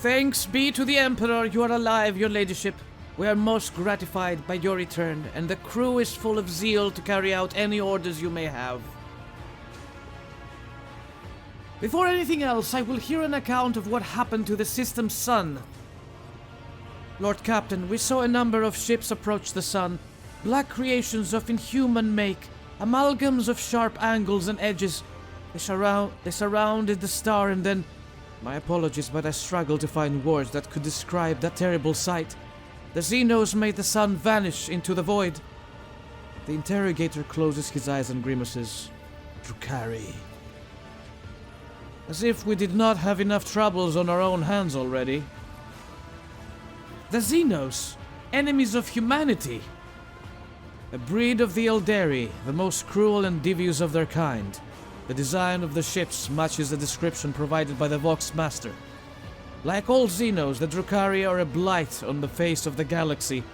Thanks be to the Emperor, you are alive, your ladyship. We are most gratified by your return, and the crew is full of zeal to carry out any orders you may have. Before anything else, I will hear an account of what happened to the system's sun. Lord Captain, we saw a number of ships approach the sun, black creations of inhuman make, amalgams of sharp angles and edges. They surrounded the star and then... My apologies, but I struggle to find words that could describe that terrible sight. The Xenos made the sun vanish into the void. The interrogator closes his eyes and grimaces. Drukhari. As if we did not have enough troubles on our own hands already. The Xenos, enemies of humanity. A breed of the Eldari, the most cruel and devious of their kind. The design of the ships matches the description provided by the Vox Master. Like all Xenos, the Drukhari are a blight on the face of the galaxy,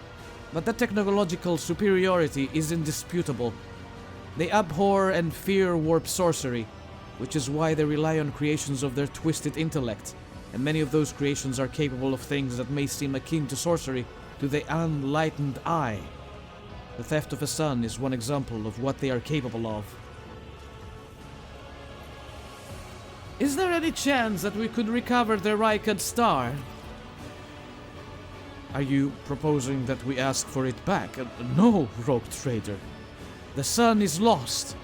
but the technological superiority is indisputable. They abhor and fear warp sorcery, which is why they rely on creations of their twisted intellect, and many of those creations are capable of things that may seem akin to sorcery to the unenlightened eye. The theft of a sun is one example of what they are capable of. Is there any chance that we could recover the Rykad star? Are you proposing that we ask for it back? No, rogue trader. The sun is lost.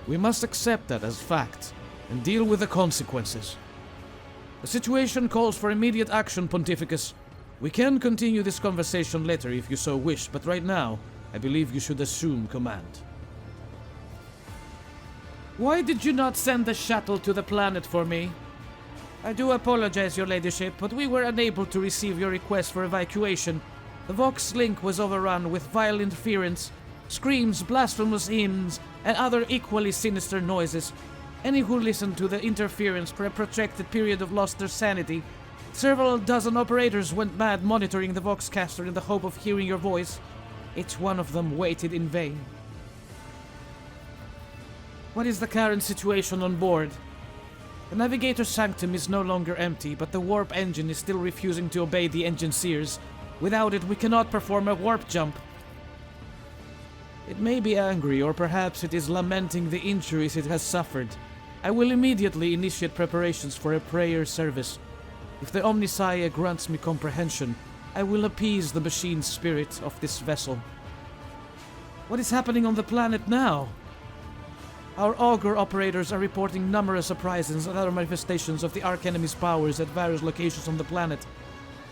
We must accept that as fact, and deal with the consequences. The situation calls for immediate action, Pontificus. We can continue this conversation later if you so wish, but right now, I believe you should assume command. Why did you not send the shuttle to the planet for me? I do apologize, your ladyship, but we were unable to receive your request for evacuation. The Vox link was overrun with vile interference, screams, blasphemous hymns, and other equally sinister noises. Any who listened to the interference for a protracted period of lost their sanity. Several dozen operators went mad monitoring the Voxcaster in the hope of hearing your voice. Each one of them waited in vain. What is the current situation on board? The navigator's sanctum is no longer empty, but the warp engine is still refusing to obey the engineers. Without it, we cannot perform a warp jump. It may be angry, or perhaps it is lamenting the injuries it has suffered. I will immediately initiate preparations for a prayer service. If the Omnissiah grants me comprehension, I will appease the machine spirit of this vessel. What is happening on the planet now? Our augur operators are reporting numerous uprisings and other manifestations of the Archenemy's powers at various locations on the planet.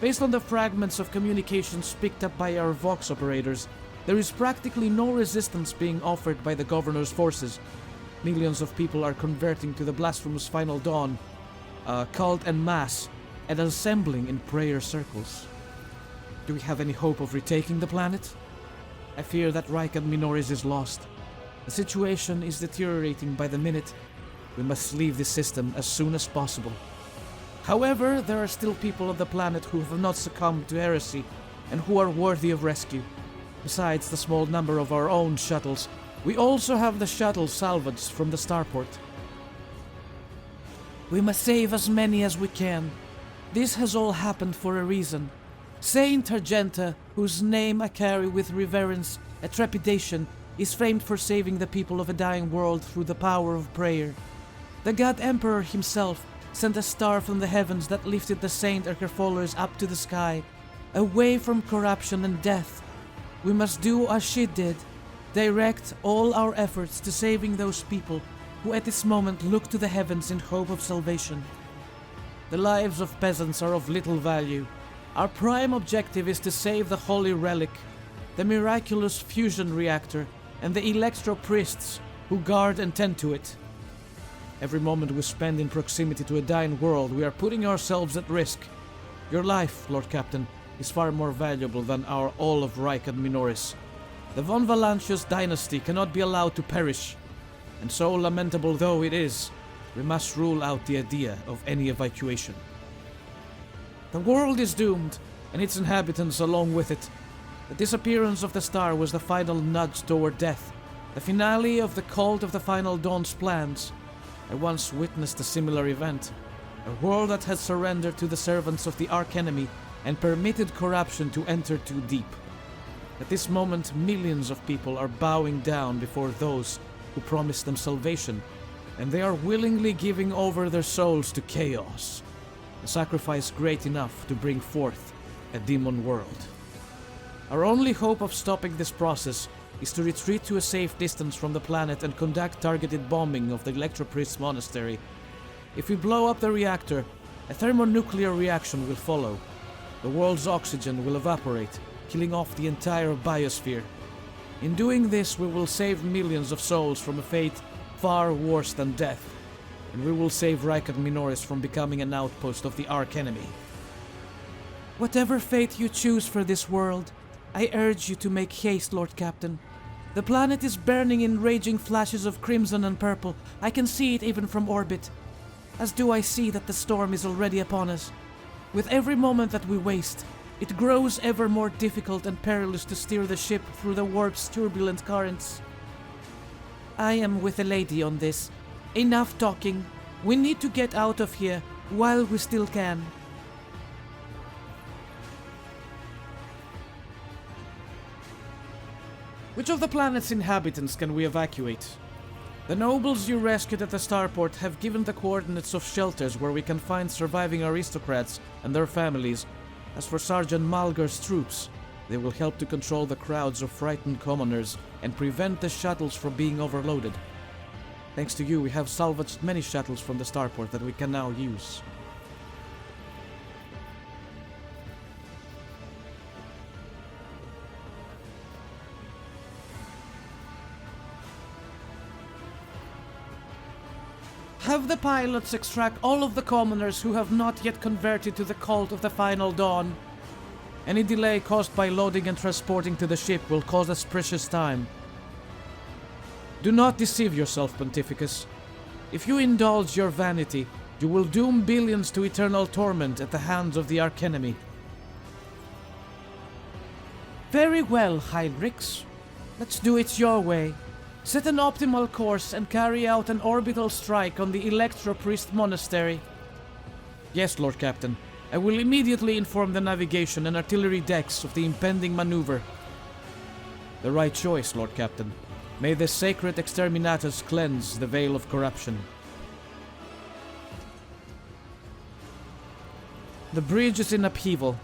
Based on the fragments of communications picked up by our Vox operators, there is practically no resistance being offered by the Governor's forces. Millions of people are converting to the blasphemous Final Dawn, cult en masse, and assembling in prayer circles. Do we have any hope of retaking the planet? I fear that Rykad Minoris is lost. The situation is deteriorating by the minute. We must leave this system as soon as possible. However, there are still people on the planet who have not succumbed to heresy and who are worthy of rescue. Besides the small number of our own shuttles, we also have the shuttle salvaged from the starport. We must save as many as we can. This has all happened for a reason. Saint Argenta, whose name I carry with reverence and trepidation, is famed for saving the people of a dying world through the power of prayer. The God Emperor himself sent a star from the heavens that lifted the saint and her followers up to the sky, away from corruption and death. We must do as she did, direct all our efforts to saving those people who at this moment look to the heavens in hope of salvation. The lives of peasants are of little value. Our prime objective is to save the holy relic, the miraculous fusion reactor, and the electro-priests who guard and tend to it. Every moment we spend in proximity to a dying world, we are putting ourselves at risk. Your life, Lord Captain, is far more valuable than our all of Reich and Minoris. The von Valancius dynasty cannot be allowed to perish, and so lamentable though it is, we must rule out the idea of any evacuation. The world is doomed, and its inhabitants along with it. The disappearance of the star was the final nudge toward death, the finale of the cult of the Final Dawn's plans. I once witnessed a similar event, a world that had surrendered to the servants of the archenemy and permitted corruption to enter too deep. At this moment, millions of people are bowing down before those who promised them salvation, and they are willingly giving over their souls to chaos, a sacrifice great enough to bring forth a demon world. Our only hope of stopping this process is to retreat to a safe distance from the planet and conduct targeted bombing of the Electropriest Monastery. If we blow up the reactor, a thermonuclear reaction will follow. The world's oxygen will evaporate, killing off the entire biosphere. In doing this, we will save millions of souls from a fate far worse than death, and we will save Reich and Minoris from becoming an outpost of the archenemy. Whatever fate you choose for this world, I urge you to make haste, Lord Captain. The planet is burning in raging flashes of crimson and purple. I can see it even from orbit. As do I see that the storm is already upon us. With every moment that we waste, it grows ever more difficult and perilous to steer the ship through the warp's turbulent currents. I am with the lady on this. Enough talking. We need to get out of here while we still can. Which of the planet's inhabitants can we evacuate? The nobles you rescued at the starport have given the coordinates of shelters where we can find surviving aristocrats and their families. As for Sergeant Malgar's troops, they will help to control the crowds of frightened commoners and prevent the shuttles from being overloaded. Thanks to you, we have salvaged many shuttles from the starport that we can now use. Have the pilots extract all of the commoners who have not yet converted to the cult of the Final Dawn. Any delay caused by loading and transporting to the ship will cost us precious time. Do not deceive yourself, Pontificus. If you indulge your vanity, you will doom billions to eternal torment at the hands of the archenemy. Very well, Heinrichs. Let's do it your way. Set an optimal course and carry out an orbital strike on the Electropriest Monastery. Yes, Lord Captain. I will immediately inform the navigation and artillery decks of the impending maneuver. The right choice, Lord Captain. May the sacred exterminatus cleanse the veil of corruption. The bridge is in upheaval.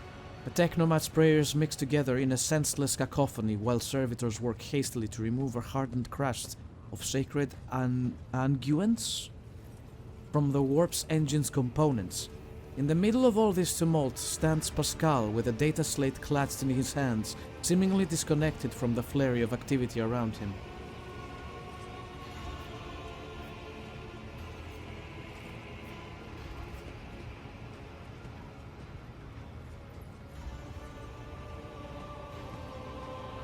The technomat's prayers mix together in a senseless cacophony while servitors work hastily to remove a hardened crust of sacred unguents from the warp's engine's components. In the middle of all this tumult stands Pascal with a data slate clutched in his hands, seemingly disconnected from the flurry of activity around him.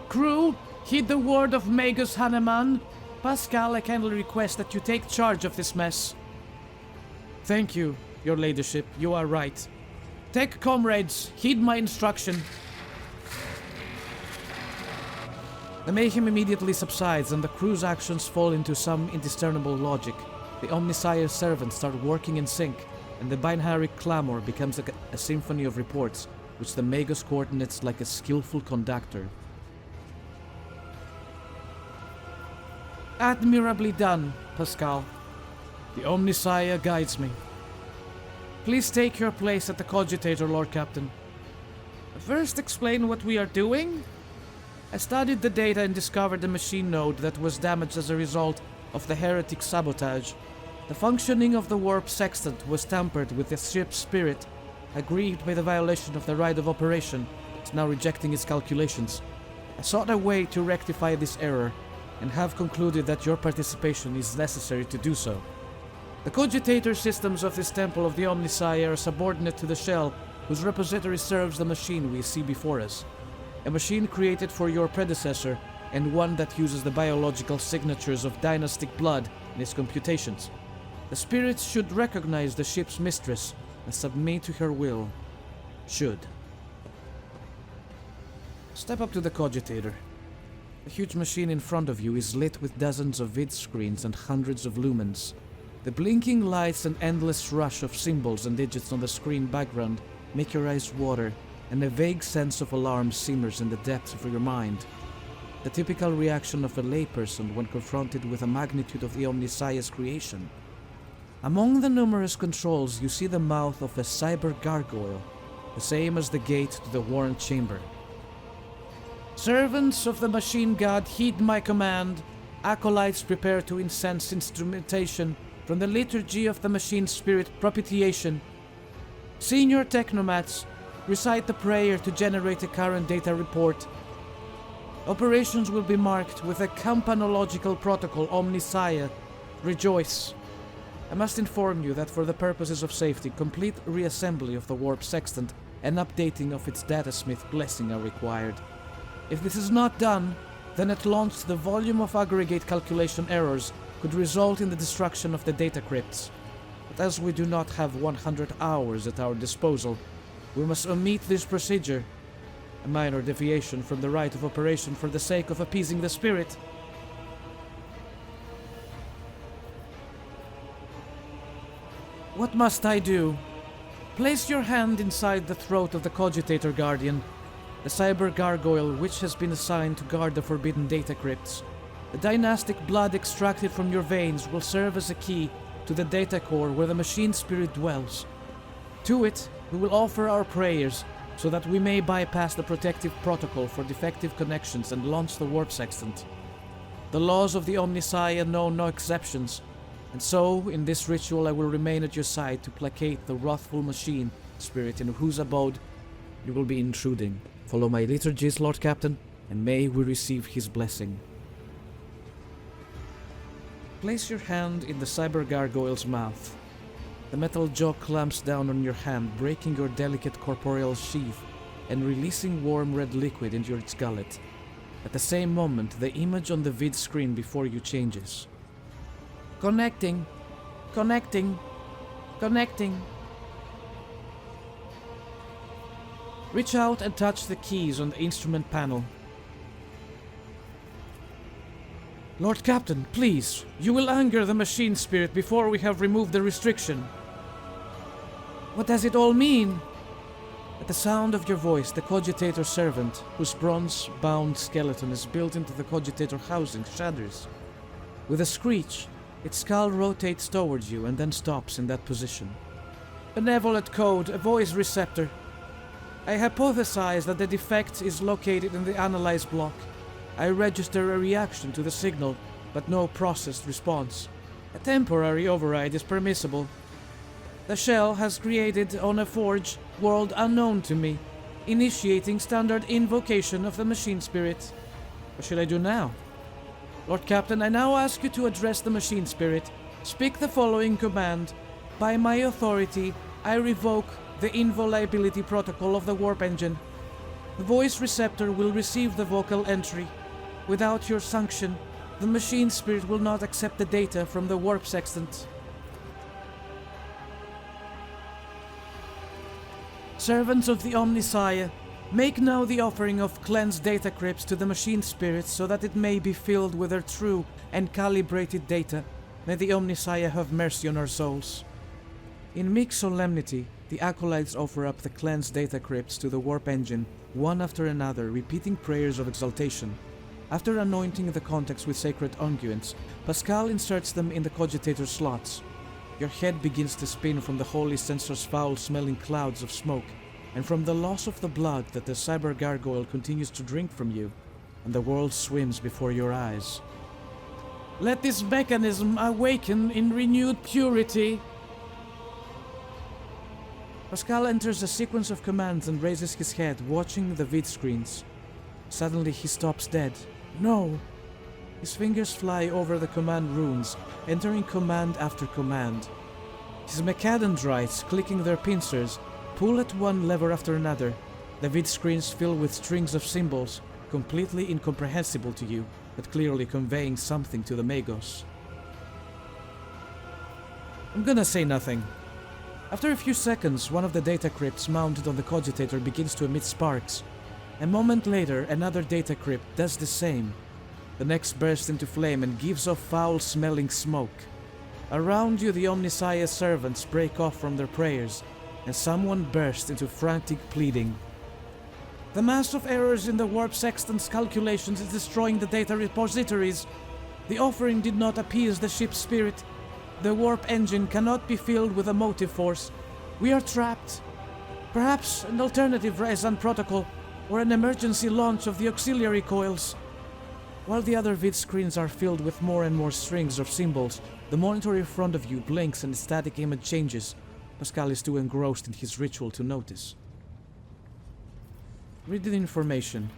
Crew, heed the word of Magus Haneman. Pascal, I kindly request that you take charge of this mess. Thank you, your ladyship. You are right. Tech comrades, heed my instruction. The mayhem immediately subsides and the crew's actions fall into some indiscernible logic. The Omnissiah's servants start working in sync, and the binary clamor becomes a symphony of reports, which the Magus coordinates like a skillful conductor. Admirably done, Pascal. The Omnissiah guides me. Please take your place at the cogitator, Lord Captain. First, explain what we are doing? I studied the data and discovered a machine node that was damaged as a result of the heretic sabotage, the functioning of the warp sextant was tampered with the ship's spirit. Aggrieved by the violation of the right of operation, is now rejecting its calculations. I sought a way to rectify this error, and have concluded that your participation is necessary to do so. The cogitator systems of this temple of the Omnissiah are subordinate to the shell, whose repository serves the machine we see before us. A machine created for your predecessor, and one that uses the biological signatures of dynastic blood in its computations. The spirits should recognize the ship's mistress and submit to her will. Should. Step up to the cogitator. The huge machine in front of you is lit with dozens of vid screens and hundreds of lumens. The blinking lights and endless rush of symbols and digits on the screen background make your eyes water, and a vague sense of alarm simmers in the depths of your mind. The typical reaction of a layperson when confronted with the magnitude of the Omnissiah's creation. Among the numerous controls, you see the mouth of a cyber gargoyle, the same as the gate to the Warren Chamber. Servants of the machine god, heed my command. Acolytes, prepare to incense instrumentation from the liturgy of the machine spirit propitiation. Senior technomats, recite the prayer to generate a current data report. Operations will be marked with a campanological protocol Omnissiah. Rejoice. I must inform you that for the purposes of safety, complete reassembly of the warp sextant and updating of its datasmith blessing are required. If this is not done, then at launch the volume of aggregate calculation errors could result in the destruction of the data crypts. But as we do not have 100 hours at our disposal, we must omit this procedure, a minor deviation from the right of operation for the sake of appeasing the spirit. What must I do? Place your hand inside the throat of the cogitator guardian, the cyber gargoyle which has been assigned to guard the forbidden data crypts. The dynastic blood extracted from your veins will serve as a key to the data core where the machine spirit dwells. To it, we will offer our prayers so that we may bypass the protective protocol for defective connections and launch the warp sextant. The laws of the Omnissiah know no exceptions, and so, in this ritual I will remain at your side to placate the wrathful machine spirit in whose abode you will be intruding. Follow my liturgies, Lord Captain, and may we receive his blessing. Place your hand in the cyber gargoyle's mouth. The metal jaw clamps down on your hand, breaking your delicate corporeal sheath and releasing warm red liquid into its gullet. At the same moment, the image on the vid screen before you changes. Connecting. Connecting. Connecting. Reach out and touch the keys on the instrument panel. Lord Captain, please, you will anger the machine spirit before we have removed the restriction. What does it all mean? At the sound of your voice, the cogitator servant, whose bronze-bound skeleton is built into the cogitator housing, shudders. With a screech, its skull rotates towards you and then stops in that position. Benevolent code, a voice receptor. I hypothesize that the defect is located in the analyze block. I register a reaction to the signal, but no processed response. A temporary override is permissible. The shell has created on a forge world unknown to me, initiating standard invocation of the machine spirit. What should I do now? Lord Captain, I now ask you to address the machine spirit. Speak the following command. By my authority, I revoke the inviolability protocol of the warp engine. The voice receptor will receive the vocal entry. Without your sanction, the machine spirit will not accept the data from the warp sextant. Servants of the Omnissiah, make now the offering of cleansed data crypts to the machine spirits so that it may be filled with their true and calibrated data. May the Omnissiah have mercy on our souls. In meek solemnity, the acolytes offer up the cleansed data crypts to the warp engine, one after another, repeating prayers of exaltation. After anointing the contacts with sacred unguents, Pascal inserts them in the cogitator slots. Your head begins to spin from the holy sensor's foul-smelling clouds of smoke, and from the loss of the blood that the cyber gargoyle continues to drink from you, and the world swims before your eyes. Let this mechanism awaken in renewed purity. Pascal enters a sequence of commands and raises his head, watching the vid screens. Suddenly he stops dead. No! His fingers fly over the command runes, entering command after command. His mechadendrites, clicking their pincers, pull at one lever after another. The vid screens fill with strings of symbols, completely incomprehensible to you, but clearly conveying something to the Magos. I'm gonna say nothing. After a few seconds, one of the data crypts mounted on the cogitator begins to emit sparks. A moment later, another data crypt does the same. The next bursts into flame and gives off foul-smelling smoke. Around you, the Omnissiah's servants break off from their prayers, and someone bursts into frantic pleading. The mass of errors in the warp sextant's calculations is destroying the data repositories. The offering did not appease the ship's spirit. The warp engine cannot be filled with a motive force. We are trapped. Perhaps an alternative Rezan protocol, or an emergency launch of the auxiliary coils. While the other vid screens are filled with more and more strings of symbols, the monitor in front of you blinks and the static image changes. Pascal is too engrossed in his ritual to notice. Read the information.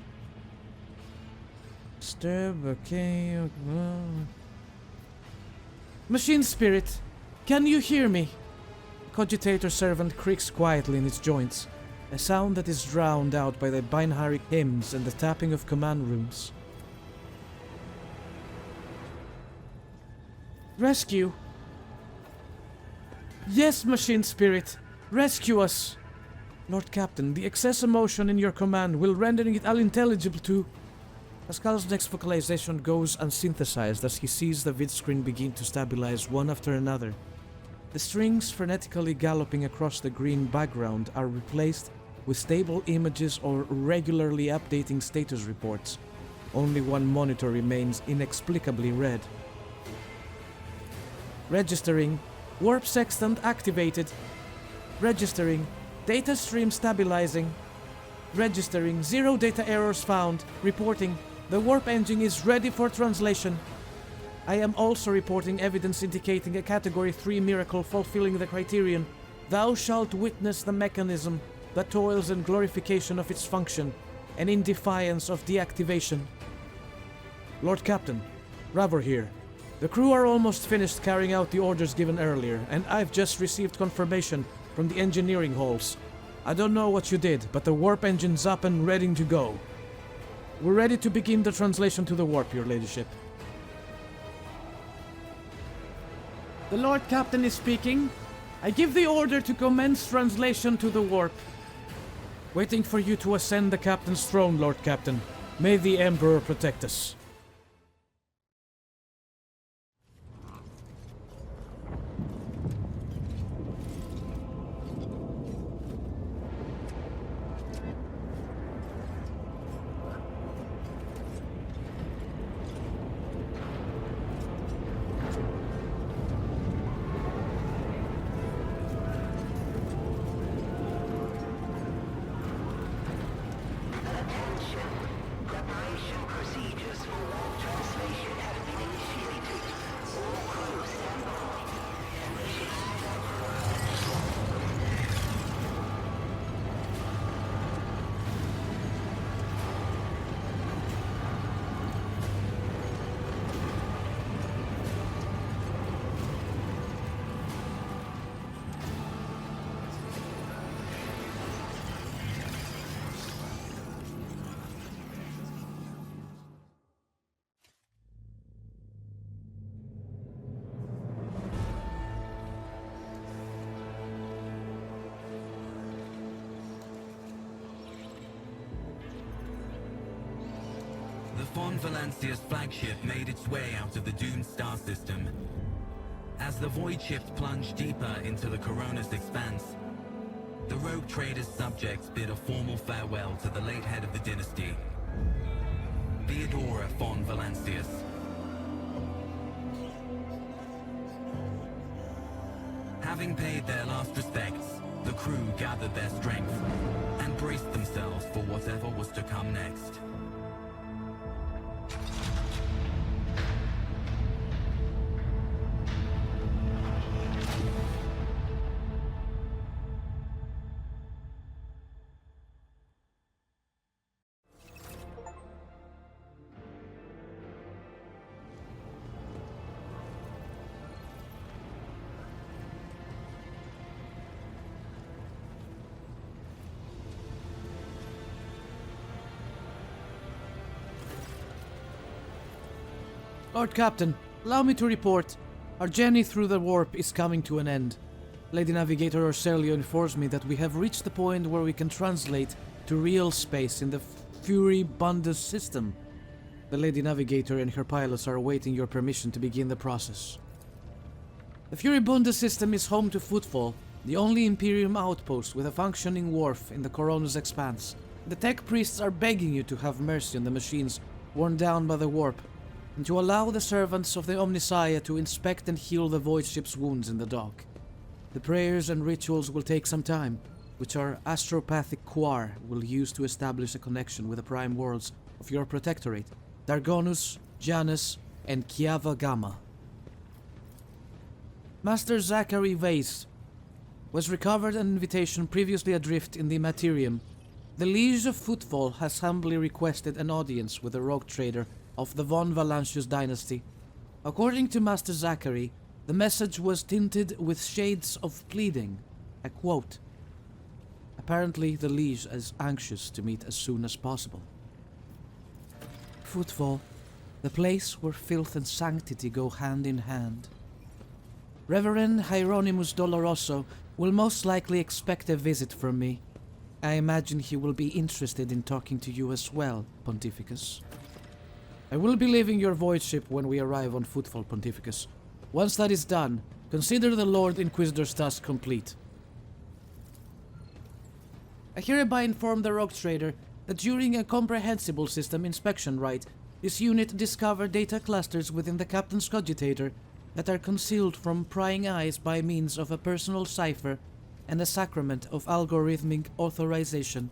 Disturb, okay. Machine spirit, can you hear me? Cogitator servant creaks quietly in its joints, a sound that is drowned out by the binary hymns and the tapping of command runes. Rescue? Yes, machine spirit. Rescue us. Lord Captain, the excess emotion in your command will render it unintelligible to... Pascal's next vocalization goes unsynthesized as he sees the vidscreen begin to stabilize one after another. The strings frenetically galloping across the green background are replaced with stable images or regularly updating status reports. Only one monitor remains inexplicably red. Registering. Warp sextant activated. Registering. Data stream stabilizing. Registering. 0 data errors found. Reporting. The warp engine is ready for translation. I am also reporting evidence indicating a Category 3 miracle fulfilling the criterion. Thou shalt witness the mechanism, the toils and glorification of its function, and in defiance of deactivation. Lord Captain, Ravor here. The crew are almost finished carrying out the orders given earlier, and I've just received confirmation from the engineering halls. I don't know what you did, but the warp engine's up and ready to go. We're ready to begin the translation to the warp, Your Ladyship. The Lord Captain is speaking. I give the order to commence translation to the warp. Waiting for you to ascend the Captain's throne, Lord Captain. May the Emperor protect us. Von Valancia's flagship made its way out of the doomed star system. As the void shift plunged deeper into the Corona's expanse, the rogue trader's subjects bid a formal farewell to the late head of the dynasty, Theodora von Valancius. Having paid their last respects, the crew gathered their strength and braced themselves for whatever was to come next. Lord Captain, allow me to report. Our journey through the warp is coming to an end. Lady Navigator Orselio informs me that we have reached the point where we can translate to real space in the Fury Bundus system. The Lady Navigator and her pilots are awaiting your permission to begin the process. The Fury Bundus system is home to Footfall, the only Imperium outpost with a functioning wharf in the Coronus Expanse. The tech priests are begging you to have mercy on the machines worn down by the warp, and to allow the servants of the Omnissiah to inspect and heal the void ship's wounds in the dock. The prayers and rituals will take some time, which our astropathic Quar will use to establish a connection with the prime worlds of your protectorate, Dargonus, Janus, and Kiava Gamma. Master Zachary Vase was recovered an invitation previously adrift in the Materium. The Liege of Footfall has humbly requested an audience with the rogue trader of the von Valancius dynasty. According to Master Zachary, the message was tinted with shades of pleading. I quote, "Apparently the Liege is anxious to meet as soon as possible." Footfall, the place where filth and sanctity go hand in hand. Reverend Hieronymus Doloroso will most likely expect a visit from me. I imagine he will be interested in talking to you as well, Pontificus. I will be leaving your void ship when we arrive on Footfall, Pontificus. Once that is done, consider the Lord Inquisitor's task complete. I hereby inform the rogue trader that during a comprehensible system inspection rite, this unit discovered data clusters within the Captain's Cogitator that are concealed from prying eyes by means of a personal cipher and a sacrament of algorithmic authorization.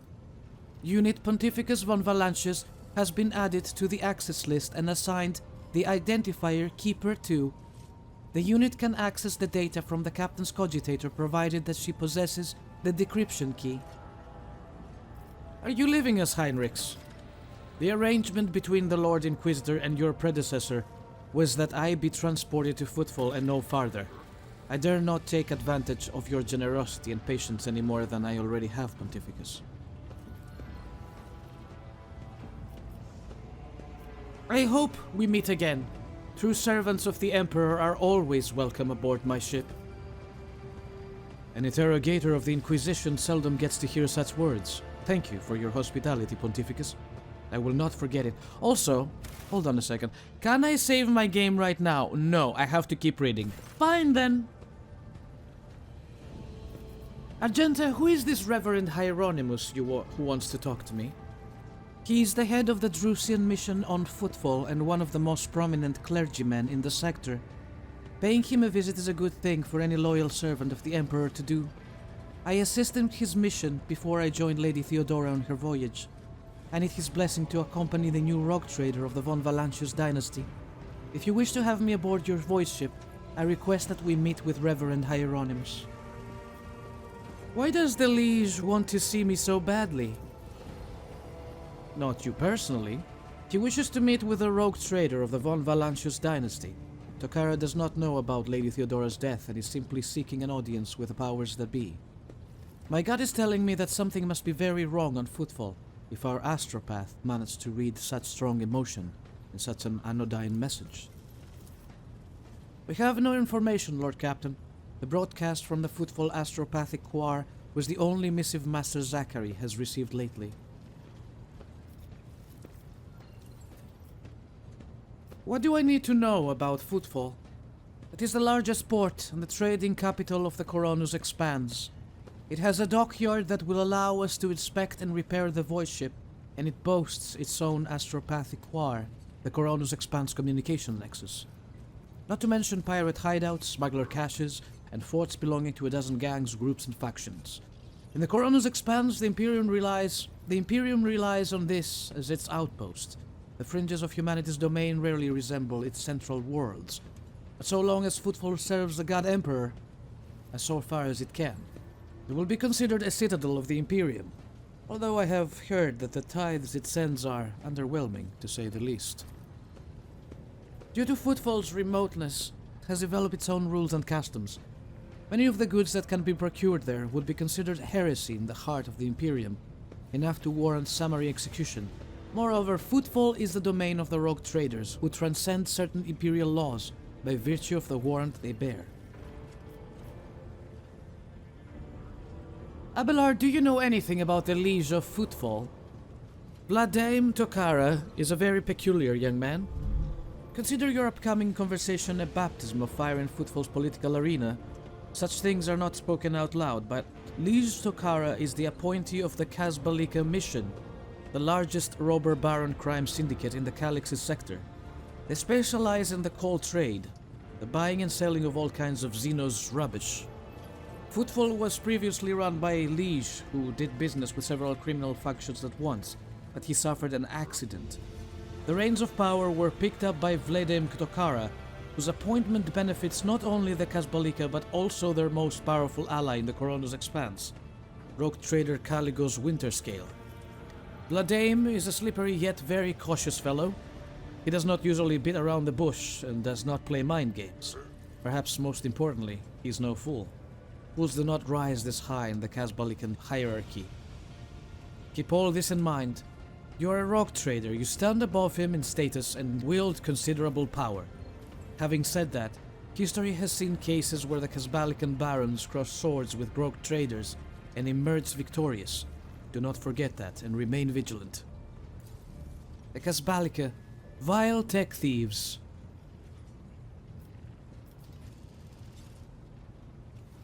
Unit Pontificus von Valancius has been added to the access list and assigned the identifier Keeper 2. The unit can access the data from the Captain's Cogitator provided that she possesses the decryption key. Are you leaving us, Heinrichs? The arrangement between the Lord Inquisitor and your predecessor was that I be transported to Footfall and no farther. I dare not take advantage of your generosity and patience any more than I already have, Pontificus. I hope we meet again. True servants of the Emperor are always welcome aboard my ship. An interrogator of the Inquisition seldom gets to hear such words. Thank you for your hospitality, Pontificus. I will not forget it. Also, hold on a second. Can I save my game right now? No, I have to keep reading. Fine then. Argenta, who is this Reverend Hieronymus who wants to talk to me? He is the head of the Drusian mission on Footfall and one of the most prominent clergymen in the sector. Paying him a visit is a good thing for any loyal servant of the Emperor to do. I assisted in his mission before I joined Lady Theodora on her voyage. I need his blessing to accompany the new rogue trader of the von Valancius dynasty. If you wish to have me aboard your void ship, I request that we meet with Reverend Hieronymus. Why does the Liege want to see me so badly? Not you personally. He wishes to meet with the rogue trader of the von Valancius dynasty. Tokara does not know about Lady Theodora's death and is simply seeking an audience with the powers that be. My gut is telling me that something must be very wrong on Footfall if our astropath managed to read such strong emotion in such an anodyne message. We have no information, Lord Captain. The broadcast from the Footfall astropathic Quar was the only missive Master Zachary has received lately. What do I need to know about Footfall? It is the largest port and the trading capital of the Coronus Expanse. It has a dockyard that will allow us to inspect and repair the void ship, and it boasts its own astropathic Quar, the Coronus Expanse communication nexus. Not to mention pirate hideouts, smuggler caches, and forts belonging to a dozen gangs, groups, and factions. In the Coronus Expanse, the Imperium relies on this as its outpost. The fringes of humanity's domain rarely resemble its central worlds, but so long as Footfall serves the God Emperor, as so far as it can, it will be considered a citadel of the Imperium, although I have heard that the tithes it sends are underwhelming, to say the least. Due to Footfall's remoteness, it has developed its own rules and customs. Many of the goods that can be procured there would be considered heresy in the heart of the Imperium, enough to warrant summary execution, Moreover, footfall is the domain of the rogue traders, who transcend certain imperial laws by virtue of the warrant they bear. Abelard, do you know anything about the Liege of Footfall? Vladimir Tokara is a very peculiar young man. Consider your upcoming conversation a baptism of fire in Footfall's political arena. Such things are not spoken out loud, but Liege Tokara is the appointee of the Kazbalika Mission, the largest robber baron crime syndicate in the Calixis sector. They specialize in the coal trade, the buying and selling of all kinds of Xenos rubbish. Footfall was previously run by a liege who did business with several criminal factions at once, but he suffered an accident. The reins of power were picked up by Vladimir Tokara, whose appointment benefits not only the Kazbalika but also their most powerful ally in the Corona's expanse, rogue trader Caligo's Winterscale. Vladimir is a slippery yet very cautious fellow. He does not usually beat around the bush and does not play mind games. Perhaps most importantly, he is no fool. Fools do not rise this high in the Kazbalikan hierarchy. Keep all this in mind. You are a rogue trader, you stand above him in status and wield considerable power. Having said that, history has seen cases where the Kazbalikan barons cross swords with rogue traders and emerge victorious. Do not forget that and remain vigilant. The Kazbalika, vile tech thieves.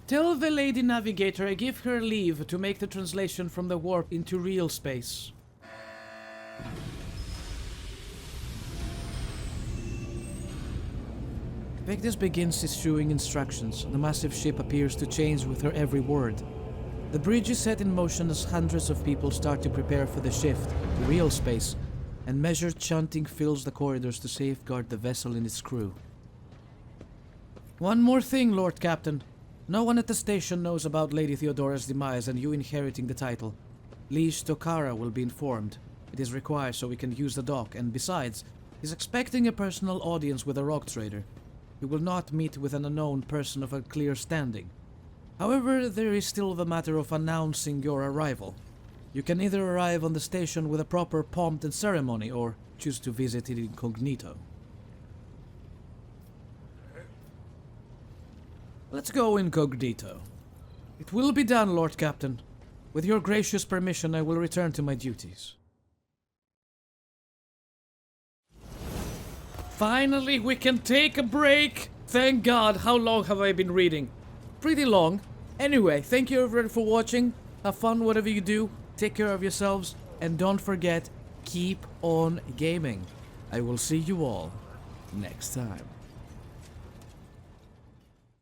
Tell the Lady Navigator I give her leave to make the translation from the warp into real space. Vectis begins issuing instructions. The massive ship appears to change with her every word. The bridge is set in motion as hundreds of people start to prepare for the shift to real space, and measured chanting fills the corridors to safeguard the vessel and its crew. One more thing, Lord Captain. No one at the station knows about Lady Theodora's demise and you inheriting the title. Liege Tokara will be informed. It is required so we can use the dock, and besides, he's expecting a personal audience with a rock trader. He will not meet with an unknown person of a clear standing. However, there is still the matter of announcing your arrival. You can either arrive on the station with a proper pomp and ceremony, or choose to visit it incognito. Let's go incognito. It will be done, Lord Captain. With your gracious permission, I will return to my duties. Finally, we can take a break! Thank God, how long have I been reading? Pretty long. Anyway, thank you everyone for watching. Have fun whatever you do. Take care of yourselves. And don't forget, keep on gaming. I will see you all next time.